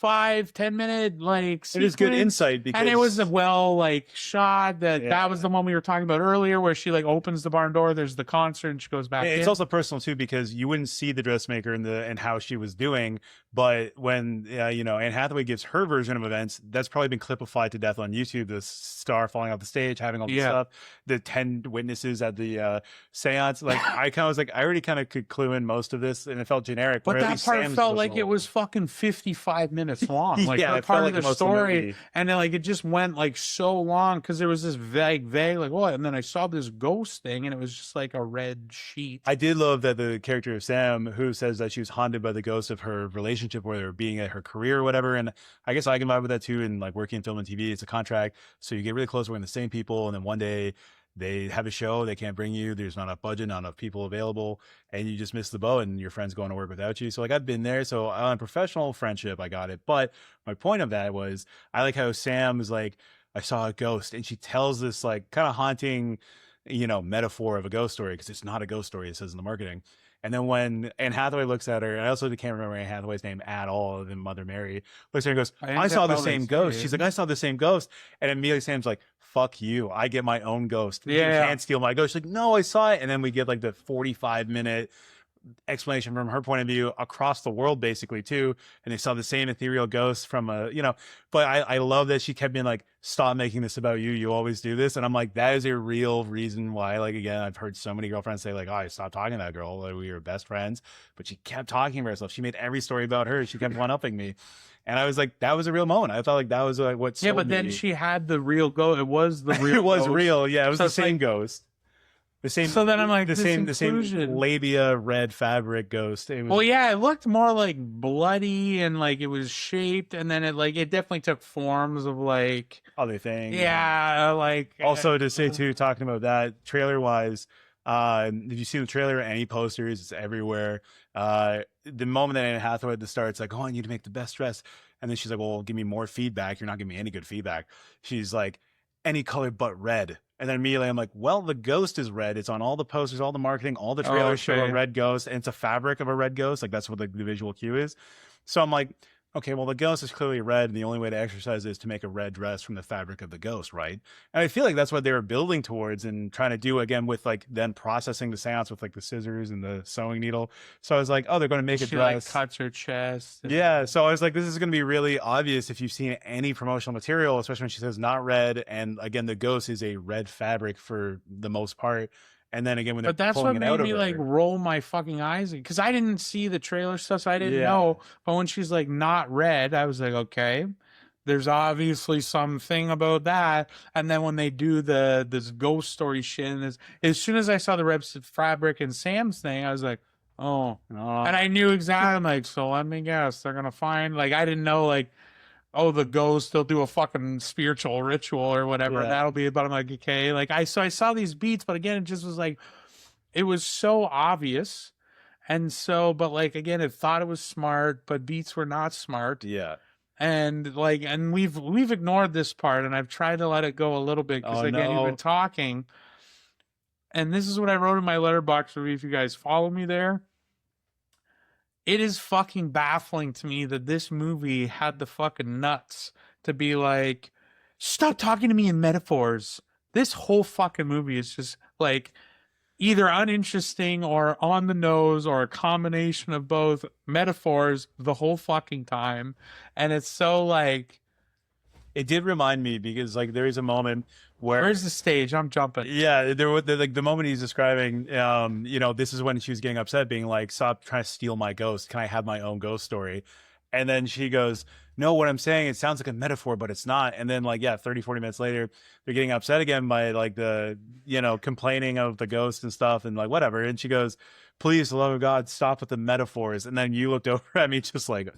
5-10 minute like it is good insight because and it was a well like shot that was the one we were talking about earlier where she like opens the barn door, there's the concert and she goes back it's in. also personal too because you wouldn't see the dressmaker and how she was doing, but when you know Anne Hathaway gives her version of events, that's probably been clipified to death on YouTube. The star falling off the stage, having all this stuff, the 10 witnesses at the seance. Like I kind of was like, I already kind of could clue in most of this, and it felt generic. But that part felt like it was fucking 55 minutes long. Like yeah, part like of the story, and then like it just went like so long because there was this vague like what, and then I saw this ghost thing, and it was just like a red sheet. I did love that the character of Sam, who says that she was haunted by the ghost of her relationship, whether being at her career or whatever, and I guess I can vibe with that too. And like working in film and TV, it's a contract, so you get really close working the same people, and then one day they have a show they can't bring you, there's not enough budget, not enough people available, and you just miss the boat and your friend's going to work without you. So like I've been there, so on a professional friendship I got it. But my point of that was I like how Sam is like, I saw a ghost, and she tells this like kind of haunting metaphor of a ghost story, because it's not a ghost story, it says in the marketing. And then when Anne Hathaway looks at her, and I also can't remember Anne Hathaway's name at all, than Mother Mary, looks at her and goes, I I think saw that's the how they same say ghost. it. She's like, I saw the same ghost. And immediately Sam's like, fuck you. I get my own ghost. You Yeah. can't steal my ghost. She's like, no, I saw it. And then we get like the 45-minute explanation from her point of view across the world, basically, too. And they saw the same ethereal ghost from but I love that she kept being like, stop making this about you. You always do this. And I'm like, that is a real reason why, like, again, I've heard so many girlfriends say like, oh, I stopped talking to that girl. Like, we were best friends, but she kept talking about herself. She made every story about her. She kept one-upping me. And I was like, that was a real moment. I thought like that was like what sold but then me. she had the real ghost. It was the real It was ghost. real. Yeah, it was So the it's same like- ghost. The same. So then I'm like, the this same inclusion. labia red fabric ghost. It was, Well, yeah, it looked more like bloody and like it was shaped, and then it definitely took forms of like, other thing. yeah, like Also, to say too, talking about that trailer wise, did you see the trailer? Any posters? It's everywhere. The moment that Anne Hathaway at the start, it's like, oh, I need to make the best dress, and then she's like, well, give me more feedback. You're not giving me any good feedback. She's like, any color but red. And then immediately I'm like, well, the ghost is red. It's on all the posters, all the marketing, all the trailers show a okay. red ghost, and it's a fabric of a red ghost. Like that's what the visual cue is. So I'm like, okay, well, the ghost is clearly red, and the only way to exercise it is to make a red dress from the fabric of the ghost, right? And I feel like that's what they were building towards and trying to do, again, with like then processing the seance with like the scissors and the sewing needle. So I was like, oh, they're going to make a she dress. like cuts her chest. Yeah, so I was like, this is going to be really obvious if you've seen any promotional material, especially when she says not red. And again, the ghost is a red fabric for the most part. And then again, when they're But that's pulling what it out made of me like her, roll my fucking eyes because I didn't see the trailer stuff, so I didn't Yeah. know. But when she's like not red, I was like, okay, there's obviously something about that. And then when they do this ghost story shit, and as soon as I saw the red fabric and Sam's thing, I was like, oh, and I knew exactly. I'm like, so let me guess, they're gonna find like I didn't know like, oh, the ghost, they'll do a fucking spiritual ritual or whatever. Yeah. And that'll be about. I'm like, okay, like I saw these beats, but again, it just was like, it was so obvious. And so, but like again, it thought it was smart, but beats were not smart. yeah. And like, and we've ignored this part, and I've tried to let it go a little bit because Oh, again, you've no. been talking. And this is what I wrote in my letterbox review. If you guys follow me there, it is fucking baffling to me that this movie had the fucking nuts to be like, stop talking to me in metaphors. This whole fucking movie is just like either uninteresting or on the nose or a combination of both metaphors the whole fucking time. And it's so like, It did remind me because like there is a moment where where's the stage? I'm jumping. Yeah, there was like the moment he's describing, this is when she was getting upset, being like, "Stop trying to steal my ghost. Can I have my own ghost story?" And then she goes, "No, what I'm saying, it sounds like a metaphor, but it's not." And then like, 30, 40 minutes later, they're getting upset again by like the, complaining of the ghost and stuff and like whatever. And she goes, "Please, for the love of God, stop with the metaphors." And then you looked over at me just like,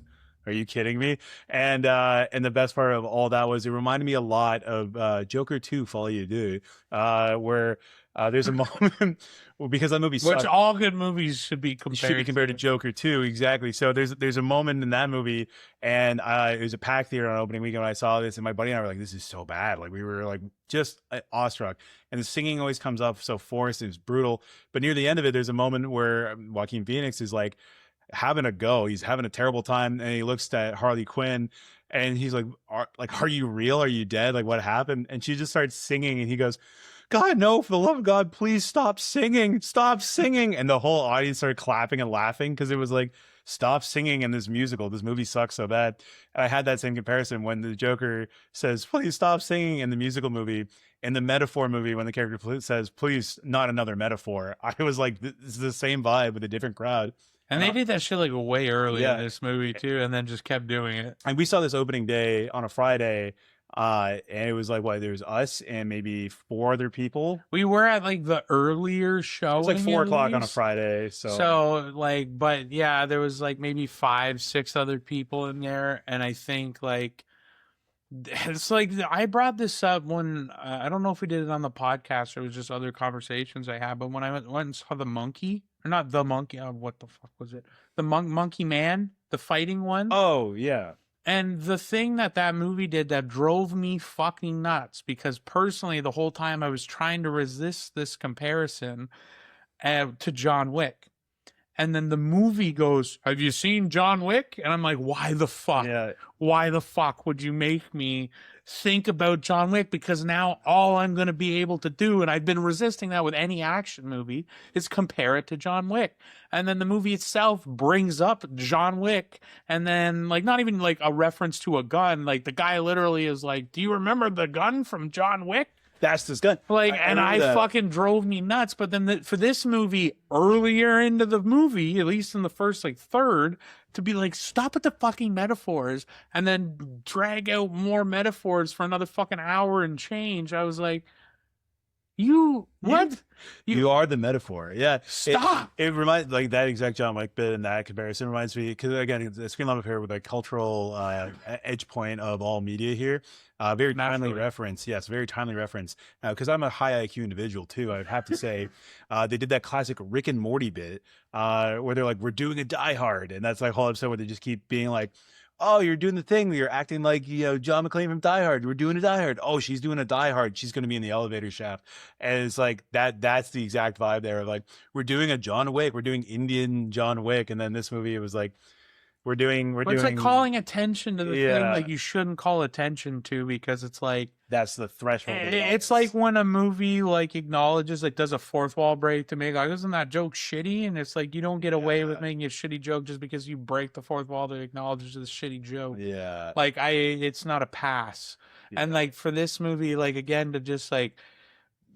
are you kidding me? And the best part of all that was it reminded me a lot of Joker 2, Follow You Do, where there's a moment because that movie Which sucked. all good movies should be compared, Should be compared to Joker 2, exactly. So there's a moment in that movie, and it was a packed theater on opening weekend when I saw this, and my buddy and I were like, "This is so bad!" Like we were like just awestruck, and the singing always comes up so forced, it was brutal. But near the end of it, there's a moment where Joaquin Phoenix is like having a go. He's having a terrible time, and he looks at Harley Quinn, and he's like, "Are you real? Are you dead? Like, what happened?" And she just starts singing, and he goes, "God, no, for the love of God, please stop singing, stop singing." And the whole audience started clapping and laughing because it was like, stop singing in this musical. This movie sucks so bad. And I had that same comparison when the Joker says, "Please stop singing" in the musical movie. In the metaphor movie, when the character says, "Please, not another metaphor," I was like, this is the same vibe with a different crowd. And they did that shit like way early Yeah. in this movie too, and then just kept doing it. And we saw this opening day on a Friday, and it was like, there was us and maybe 4 other people. We were at like the earlier show. It was like 4 o'clock on a Friday. So like, but yeah, there was like maybe 5, 6 other people in there, and I think like it's like I brought this up when I don't know if we did it on the podcast or it was just other conversations I had, but when I went and saw the monkey. Or not the monkey. What the fuck was it? The monkey man, the fighting one. Oh yeah. And the thing that movie did that drove me fucking nuts, because personally, the whole time I was trying to resist this comparison to John Wick. And then the movie goes, "Have you seen John Wick?" And I'm like, why the fuck? Yeah. Why the fuck would you make me think about John Wick? Because now all I'm going to be able to do, and I've been resisting that with any action movie, is compare it to John Wick. And then the movie itself brings up John Wick. And then, like, not even like a reference to a gun. Like, the guy literally is like, "Do you remember the gun from John Wick?" That's this gun. Like, I fucking drove me nuts. But then for this movie, earlier into the movie, at least in the first like third, to be like, stop at the fucking metaphors, and then drag out more metaphors for another fucking hour and change. I was like, what? You are the metaphor. Yeah. Stop. It reminds, like, that exact John Wick bit and that comparison reminds me, because again, it's Screen Love Affair with a cultural edge point of all media here. Very timely reference. Yes, very timely reference. Because I'm a high IQ individual too, I'd have to say. They did that classic Rick and Morty bit where they're like, "We're doing a Die Hard," and that's like whole episode where they just keep being like, "Oh, you're doing the thing. You're acting like, John McClane from Die Hard. We're doing a Die Hard. Oh, she's doing a Die Hard. She's going to be in the elevator shaft." And it's like that's the exact vibe there of like, we're doing a John Wick. We're doing Indian John Wick. And then this movie, it was like, it's like calling attention to the thing like you shouldn't call attention to, because it's like, that's the threshold. It's like when a movie like acknowledges, like, does a fourth wall break to make like, isn't that joke shitty? And it's like, you don't get away with making a shitty joke just because you break the fourth wall to acknowledge the shitty joke. Yeah. Like, it's not a pass. Yeah. And like for this movie, like, again, to just like,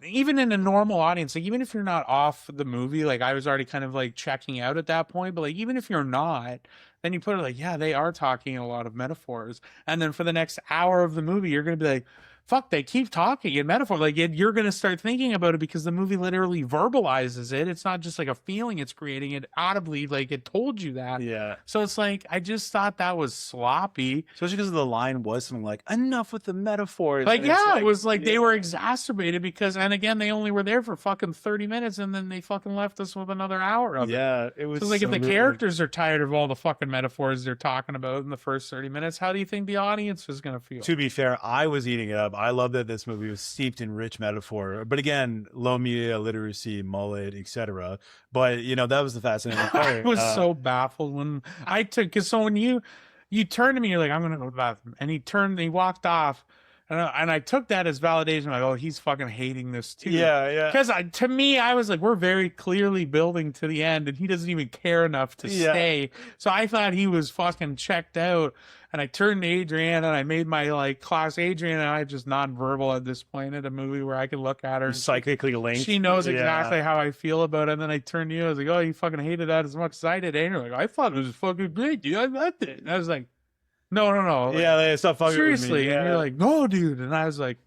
even in a normal audience, like, even if you're not off the movie, like, I was already kind of like checking out at that point, but like, even if you're not, then you put it like, yeah, they are talking a lot of metaphors. And then for the next hour of the movie, you're going to be like, fuck, they keep talking in metaphor. Like, you're going to start thinking about it because the movie literally verbalizes it. It's not just like a feeling it's creating, it audibly, like, it told you that. Yeah. So it's like, I just thought that was sloppy. Especially because the line was something like, "Enough with the metaphors." Like, yeah, it was like they were exacerbated because, and again, they only were there for fucking 30 minutes and then they fucking left us with another hour of it. Yeah, it was so like, if the characters are tired of all the fucking metaphors they're talking about in the first 30 minutes, how do you think the audience is going to feel? To be fair, I was eating it up. I love that this movie was steeped in rich metaphor, but again, low media literacy, mullet, etc. But that was the fascinating part. I was so baffled when I took, because so when you turned to me, you're like, "I'm gonna go to the bathroom," and he walked off, and I took that as validation. Like, oh, he's fucking hating this too. Yeah. Because to me, I was like, we're very clearly building to the end, and he doesn't even care enough to stay. So I thought he was fucking checked out. And I turned to Adrienne and I made my like class. Adrienne and I just nonverbal at this point at a movie where I could look at her. Psychically linked. She knows exactly how I feel about it. And then I turned to you. I was like, "Oh, you fucking hated that as much as I did." And you're like, "I thought it was fucking great, dude. I loved it." And I was like, no. Like, yeah, stop fucking seriously. with me. Yeah. And you're like, "No, dude." And I was like,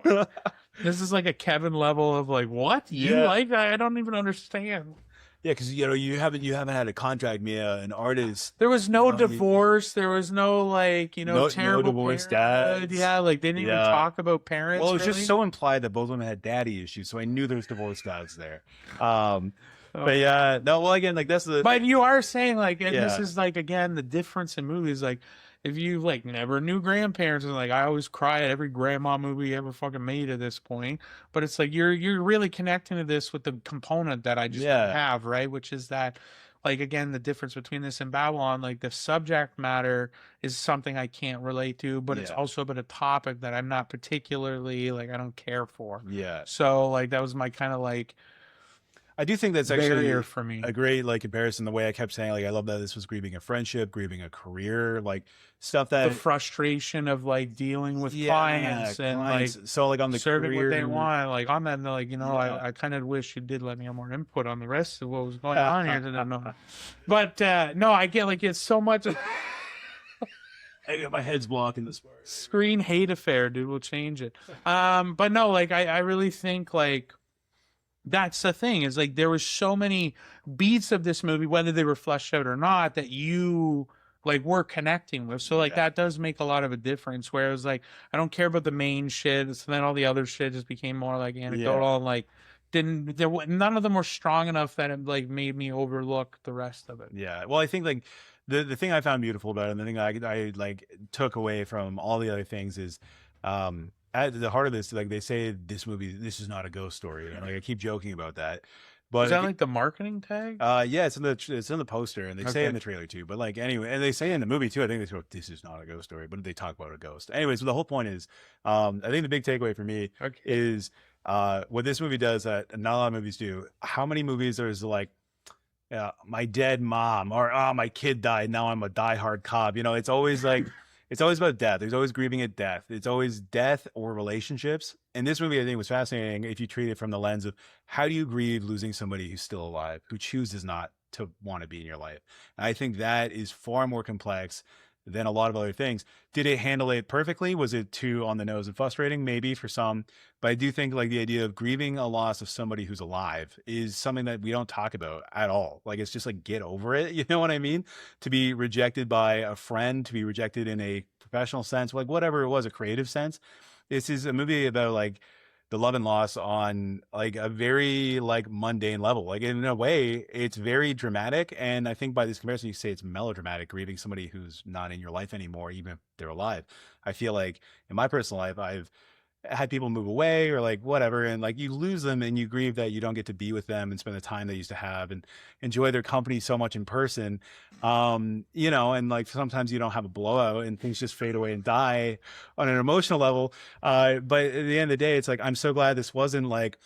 this is like a Kevin level of like, what? You like that? I don't even understand. Yeah, because you haven't had a contract, Mia, an artist. There was no divorce. There was no like terrible no divorce dad. Yeah, like they didn't even talk about parents. Well, it was just so implied that both of them had daddy issues, so I knew there was divorce dads there. But yeah, no. Well, again, like that's the. But you are saying like, and this is like again the difference in movies. Like, if you like never knew grandparents, and like I always cry at every grandma movie ever fucking made at this point. But it's like you're really connecting to this with the component that I just don't have, right? Which is that, like, again, the difference between this and Babylon, like the subject matter is something I can't relate to, but it's also about a topic that I'm not particularly like I don't care for. Yeah. So like that was my kind of like. I do think that's actually for me. A great like comparison. The way I kept saying, like, I love that this was grieving a friendship, grieving a career, like stuff that the frustration of like dealing with clients and like so like on the serving career, what they want. Like on that, like I kind of wish you did let me have more input on the rest of what was going on here. No, but no, I get like it's so much. My head's blocking this part. Screen hate affair, dude. We'll change it. But no, like I really think like. That's the thing is like there was so many beats of this movie, whether they were fleshed out or not, that you like were connecting with. So like that does make a lot of a difference. Where it was like I don't care about the main shit, so then all the other shit just became more like anecdotal and like none of them were strong enough that it like made me overlook the rest of it. Yeah. Well, I think like the thing I found beautiful about it, and the thing I like took away from all the other things is, at the heart of this, like they say this movie, this is not a ghost story. And like I keep joking about that, Is but that like the marketing tag? yeah, it's in the poster, and they say it in the trailer too. But like anyway, and they say in the movie too. I think they say this is not a ghost story, but they talk about a ghost. Anyway, so the whole point is, I think the big takeaway for me Okay. is what this movie does that not a lot of movies do. How many movies there's like, my dead mom, or my kid died, now I'm a diehard cop. You know, it's always like it's always about death. There's always grieving at death. It's always death or relationships. And this movie, I think, was fascinating if you treat it from the lens of how do you grieve losing somebody who's still alive, who chooses not to want to be in your life. And I think that is far more complex than a lot of other things. Did it handle it perfectly? Was it too on the nose and frustrating? Maybe for some. But I do think like the idea of grieving a loss of somebody who's alive is something that we don't talk about at all. Like it's just like get over it. You know what I mean? To be rejected by a friend, to be rejected in a professional sense, like whatever it was, a creative sense. This is a movie about like the love and loss on like a very like mundane level. Like in a way, it's very dramatic. And I think by this comparison, you say it's melodramatic, grieving somebody who's not in your life anymore, even if they're alive. I feel like in my personal life, I've had people move away or like whatever, and like you lose them and you grieve that you don't get to be with them and spend the time they used to have and enjoy their company so much in person. You know, and like sometimes you don't have a blowout and things just fade away and die on an emotional level. But at the end of the day, it's like I'm so glad this wasn't like,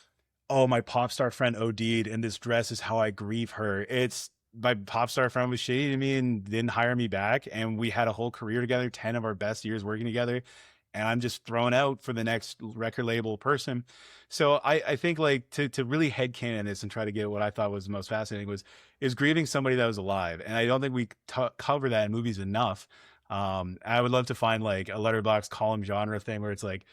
oh, my pop star friend OD'd and this dress is how I grieve her. It's my pop star friend was shitty to me and didn't hire me back, and we had a whole career together, 10 of our best years working together, and I'm just thrown out for the next record label person. So I think like to really headcanon this and try to get what I thought was the most fascinating is grieving somebody that was alive. And I don't think we cover that in movies enough. I would love to find like a letterbox column genre thing where it's like,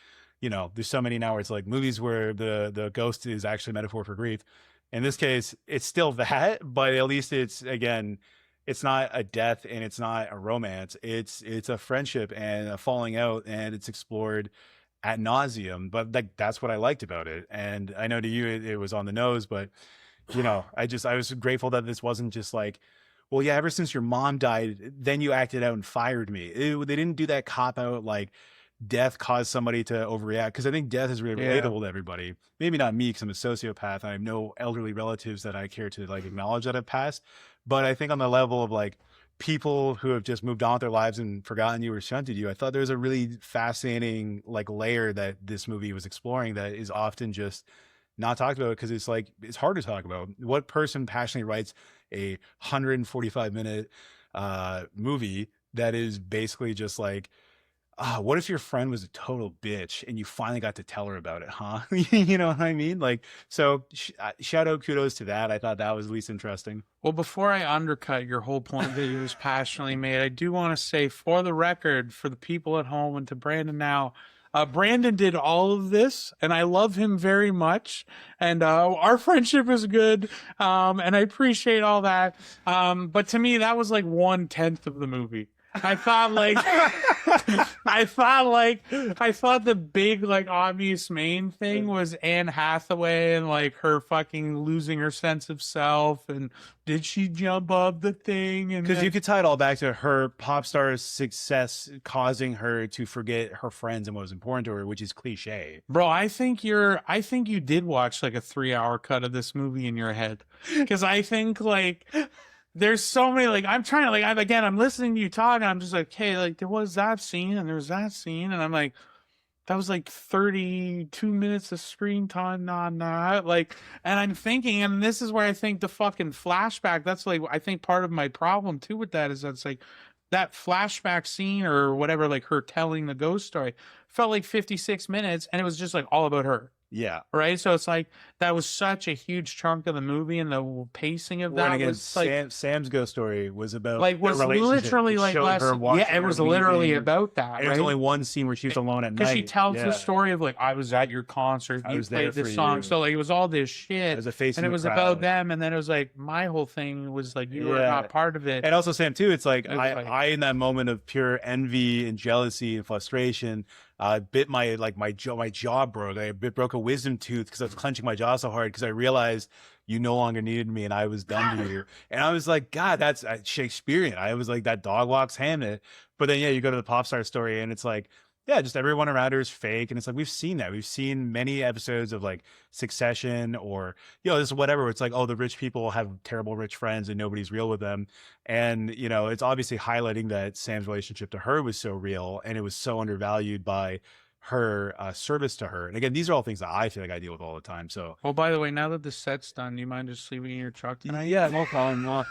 you know, there's so many now where it's like movies where the ghost is actually a metaphor for grief. In this case, it's still that, but at least it's, again, it's not a death and it's not a romance. It's a friendship and a falling out, and it's explored ad nauseum. But like that's what I liked about it. And I know to you it was on the nose, but you know, I was grateful that this wasn't just like, well, yeah, ever since your mom died, then you acted out and fired me. They didn't do that cop out like death caused somebody to overreact, because I think death is really relatable to everybody. Maybe not me because I'm a sociopath. I have no elderly relatives that I care to like acknowledge that have passed. But I think on the level of like people who have just moved on with their lives and forgotten you or shunted you, I thought there was a really fascinating like layer that this movie was exploring that is often just not talked about, because it's like it's hard to talk about. What person passionately writes a 145-minute movie that is basically just like, what if your friend was a total bitch and you finally got to tell her about it, huh? You know what I mean? Like, so shout out, kudos to that. I thought that was at least interesting. Well, before I undercut your whole point that you was passionately made, I do want to say, for the record, for the people at home and to Brandon now, Brandon did all of this, and I love him very much, and our friendship is good, and I appreciate all that. But to me, that was like 1/10 of the movie. I thought like I thought the big like obvious main thing was Anne Hathaway and like her fucking losing her sense of self, and did she jump up the thing? And because you could tie it all back to her pop star success causing her to forget her friends and what was important to her, which is cliche. Bro, I think you did watch like a 3-hour cut of this movie in your head, because I think like there's so many, like, I'm trying to, like, I'm listening to you talk, and I'm just like, hey, like, there was that scene, and there was that scene, and I'm like, that was like 32 minutes of screen time, nah, like, and I'm thinking, and this is where I think the fucking flashback, that's like, I think part of my problem too with that is that's like, that flashback scene or whatever, like her telling the ghost story, felt like 56 minutes, and it was just like all about her. Yeah. Right. So it's like that was such a huge chunk of the movie, and the pacing of that was like Sam's ghost story was about like was literally like less. Yeah, it was literally about that. Right? There's only one scene where she's alone at night because she tells the story of like, I was at your concert, you played this song, so like it was all this shit, as a face, and it was about them, and then it was like my whole thing was like you were not part of it, and also Sam too. It's like I in that moment of pure envy and jealousy and frustration, bit my jaw broke. Broke a wisdom tooth because I was clenching my jaw so hard because I realized you no longer needed me and I was done to you. And I was like, God, that's Shakespearean. I was like, that dog walks Hamlet. But then, yeah, you go to the pop star story and it's like, yeah, just everyone around her is fake. And it's like, we've seen that. We've seen many episodes of like Succession or, this whatever. Where it's like, oh, the rich people have terrible rich friends and nobody's real with them. And, it's obviously highlighting that Sam's relationship to her was so real and it was so undervalued by her service to her. And again, these are all things that I feel like I deal with all the time. So, Well, by the way, now that the set's done, do you mind just sleeping in your truck tonight? yeah, no problem.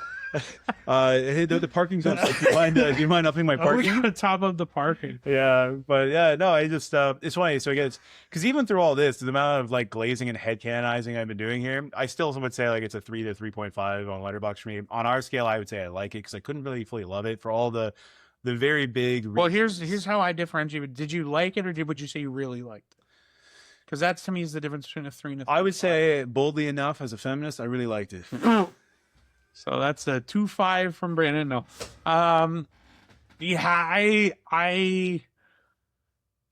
Hey, the parking's up. Do you mind upping my parking? We gotta top up the parking. Yeah, but yeah, no, I just it's funny. So I guess because even through all this, the amount of like glazing and head canonizing I've been doing here, I still would say like it's a 3 to 3.5 on Letterboxd for me. On our scale, I would say I like it because I couldn't really fully love it for all the very big. Well, here's how I differentiate. Did you like it, or would you say you really liked it? Because that's to me is the difference between a 3 and a 3. I would say boldly enough as a feminist, I really liked it. So that's a 2-5 from Brandon. No, yeah,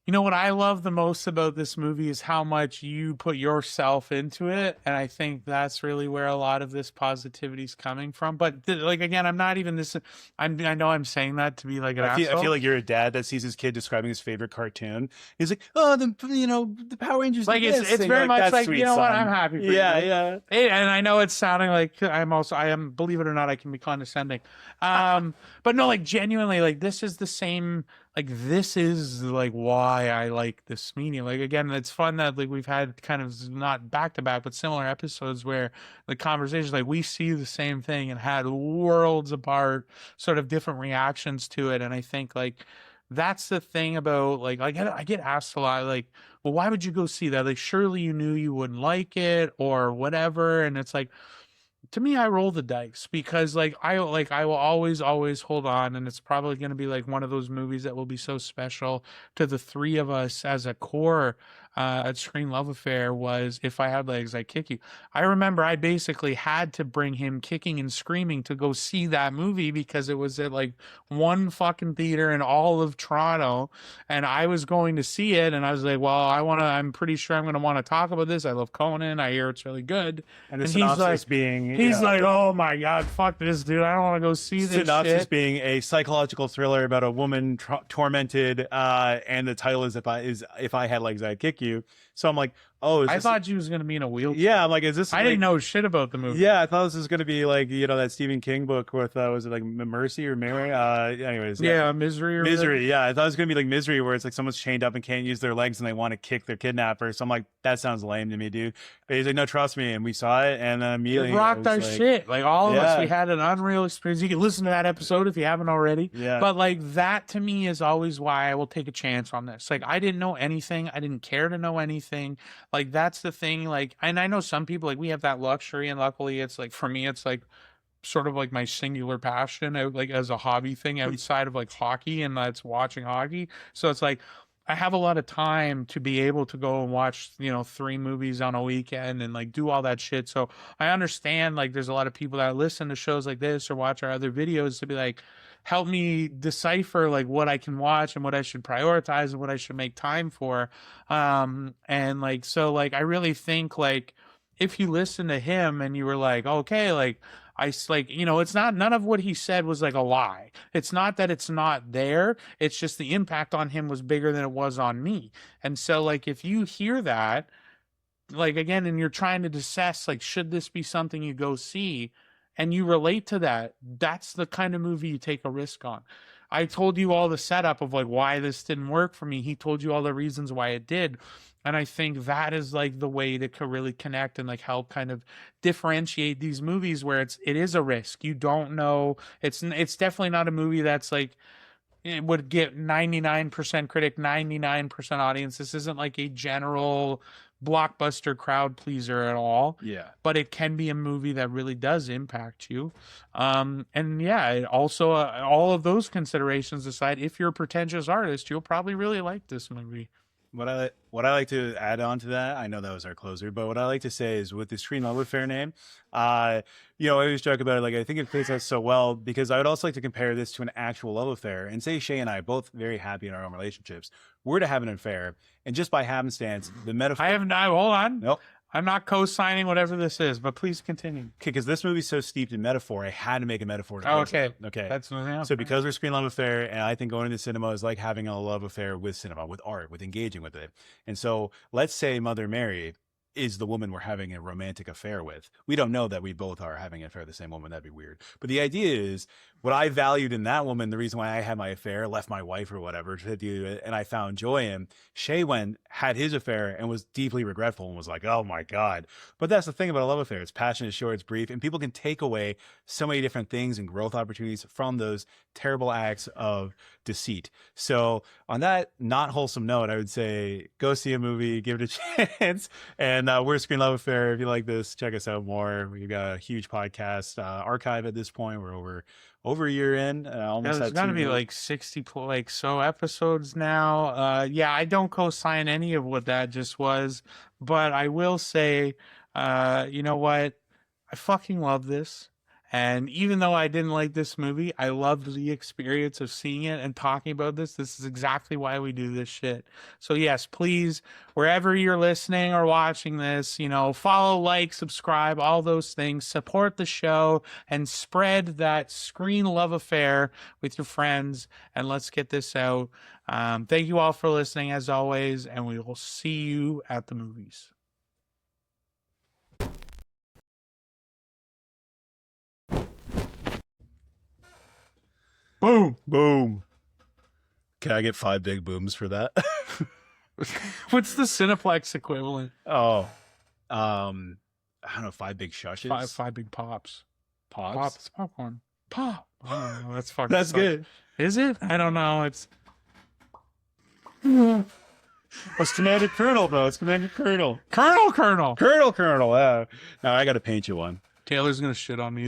you know what I love the most about this movie is how much you put yourself into it, and I think that's really where a lot of this positivity is coming from. But like again, I'm not even this. I know I'm saying that to be like an asshole. I feel like you're a dad that sees his kid describing his favorite cartoon. He's like, "Oh, the Power Rangers." Like it's very much like, you know what, I'm happy for you. Yeah. And I know it's sounding like I am. Believe it or not, I can be condescending. But no, like genuinely, like this is the same. Like this is like why I like this medium. Like again, it's fun that like we've had kind of not back to back, but similar episodes where the conversations like we see the same thing and had worlds apart, sort of different reactions to it. And I think like that's the thing about like I get asked a lot like, well, why would you go see that? Like surely you knew you wouldn't like it or whatever. And it's like, to me, I roll the dice because I will always hold on, and it's probably going to be like one of those movies that will be so special to the three of us as a core at Screen Love Affair. Was If I Had Legs, I'd Kick You. I remember I basically had to bring him kicking and screaming to go see that movie because it was at like one fucking theater in all of Toronto, and I was going to see it, and I was like, well, I'm pretty sure I'm going to want to talk about this. I love Conan. I hear it's really good. And the synopsis being... He's like, oh my God, fuck this, dude. I don't want to go see this synopsis shit. Being a psychological thriller about a woman tormented, and the title is If I Had Legs, I'd Kick You. So I'm like, oh, I thought she was going to be in a wheelchair. Yeah, I'm like, is this... I didn't know shit about the movie. Yeah, I thought this was going to be like, that Stephen King book with, was it like Mercy or Mary? Anyways. Yeah, Misery. Misery, yeah. I thought it was going to be like Misery where it's like someone's chained up and can't use their legs and they want to kick their kidnapper. So I'm like, that sounds lame to me, dude. But he's like, no, trust me. And we saw it and immediately... It rocked our shit. Like all of us, we had an unreal experience. You can listen to that episode if you haven't already. Yeah. But like that to me is always why I will take a chance on this. Like I didn't know anything. I didn't care to know anything. Like that's the thing. Like, and I know some people like we have that luxury, and luckily it's like for me it's like sort of like my singular passion like as a hobby thing outside of like hockey, and that's watching hockey. So it's like I have a lot of time to be able to go and watch 3 movies on a weekend and like do all that shit. So I understand like there's a lot of people that listen to shows like this or watch our other videos to be like, help me decipher like what I can watch and what I should prioritize and what I should make time for. And like, so like, I really think like, if you listen to him and you were like, okay, like, it's not, none of what he said was like a lie. It's not that it's not there. It's just the impact on him was bigger than it was on me. And so like, if you hear that, like, again, and you're trying to assess, like, should this be something you go see? And you relate to that, that's the kind of movie you take a risk on. I told you all the setup of like why this didn't work for me. He told you all the reasons why it did. And I think that is like the way to really connect and like help kind of differentiate these movies where it is a risk. You don't know. It's definitely not a movie that's like, it would get 99% critic, 99% audience. This isn't like a general blockbuster crowd pleaser at all. Yeah. But it can be a movie that really does impact you. And yeah, it also, all of those considerations aside, if you're a pretentious artist, you'll probably really like this movie. what I like to add on to that, I know that was our closer, but what I like to say is with the screen love affair name, I always joke about it. Like, I think it plays out so well because I would also like to compare this to an actual love affair and say Shea and I both very happy in our own relationships. We're to have an affair, and just by happenstance, the metaphor. I have not. Hold on. Nope. I'm not co-signing whatever this is, but please continue. Okay, because this movie's so steeped in metaphor, I had to make a metaphor. Oh, okay. Okay. That's So because we're screen love affair, and I think going to the cinema is like having a love affair with cinema, with art, with engaging with it. And so let's say Mother Mary is the woman we're having a romantic affair with. We don't know that we both are having an affair with the same woman. That'd be weird. But the idea is what I valued in that woman, the reason why I had my affair, left my wife or whatever to do it, and I found joy in. Shea had his affair and was deeply regretful and was like, oh my God. But that's the thing about a love affair. It's passionate, short, it's brief, and people can take away so many different things and growth opportunities from those terrible acts of deceit. So on that not wholesome note, I would say go see a movie, give it a chance. And we're Screen Love Affair. If you like this, check us out more. We've got a huge podcast archive at this point. We're over a year in. Almost there's got to be like 60 so episodes now. Yeah, I don't co-sign any of what that just was, but I will say, you know what? I fucking love this. And even though I didn't like this movie, I loved the experience of seeing it and talking about this. This is exactly why we do this shit. So yes, please, wherever you're listening or watching this, follow, like, subscribe, all those things, support the show, and spread that screen love affair with your friends. And let's get this out. Thank you all for listening as always, and we will see you at the movies. Boom, boom. Can I get 5 big booms for that? What's the Cineplex equivalent? Oh, I don't know, 5 big shushes. Five big pops. Pops? Popcorn. Pop. Oh, that's fucking. That's good. Is it? I don't know. It's. What's Commander Colonel though? It's Commander Colonel. Colonel. Colonel. Now I got to paint you one. Taylor's gonna shit on me.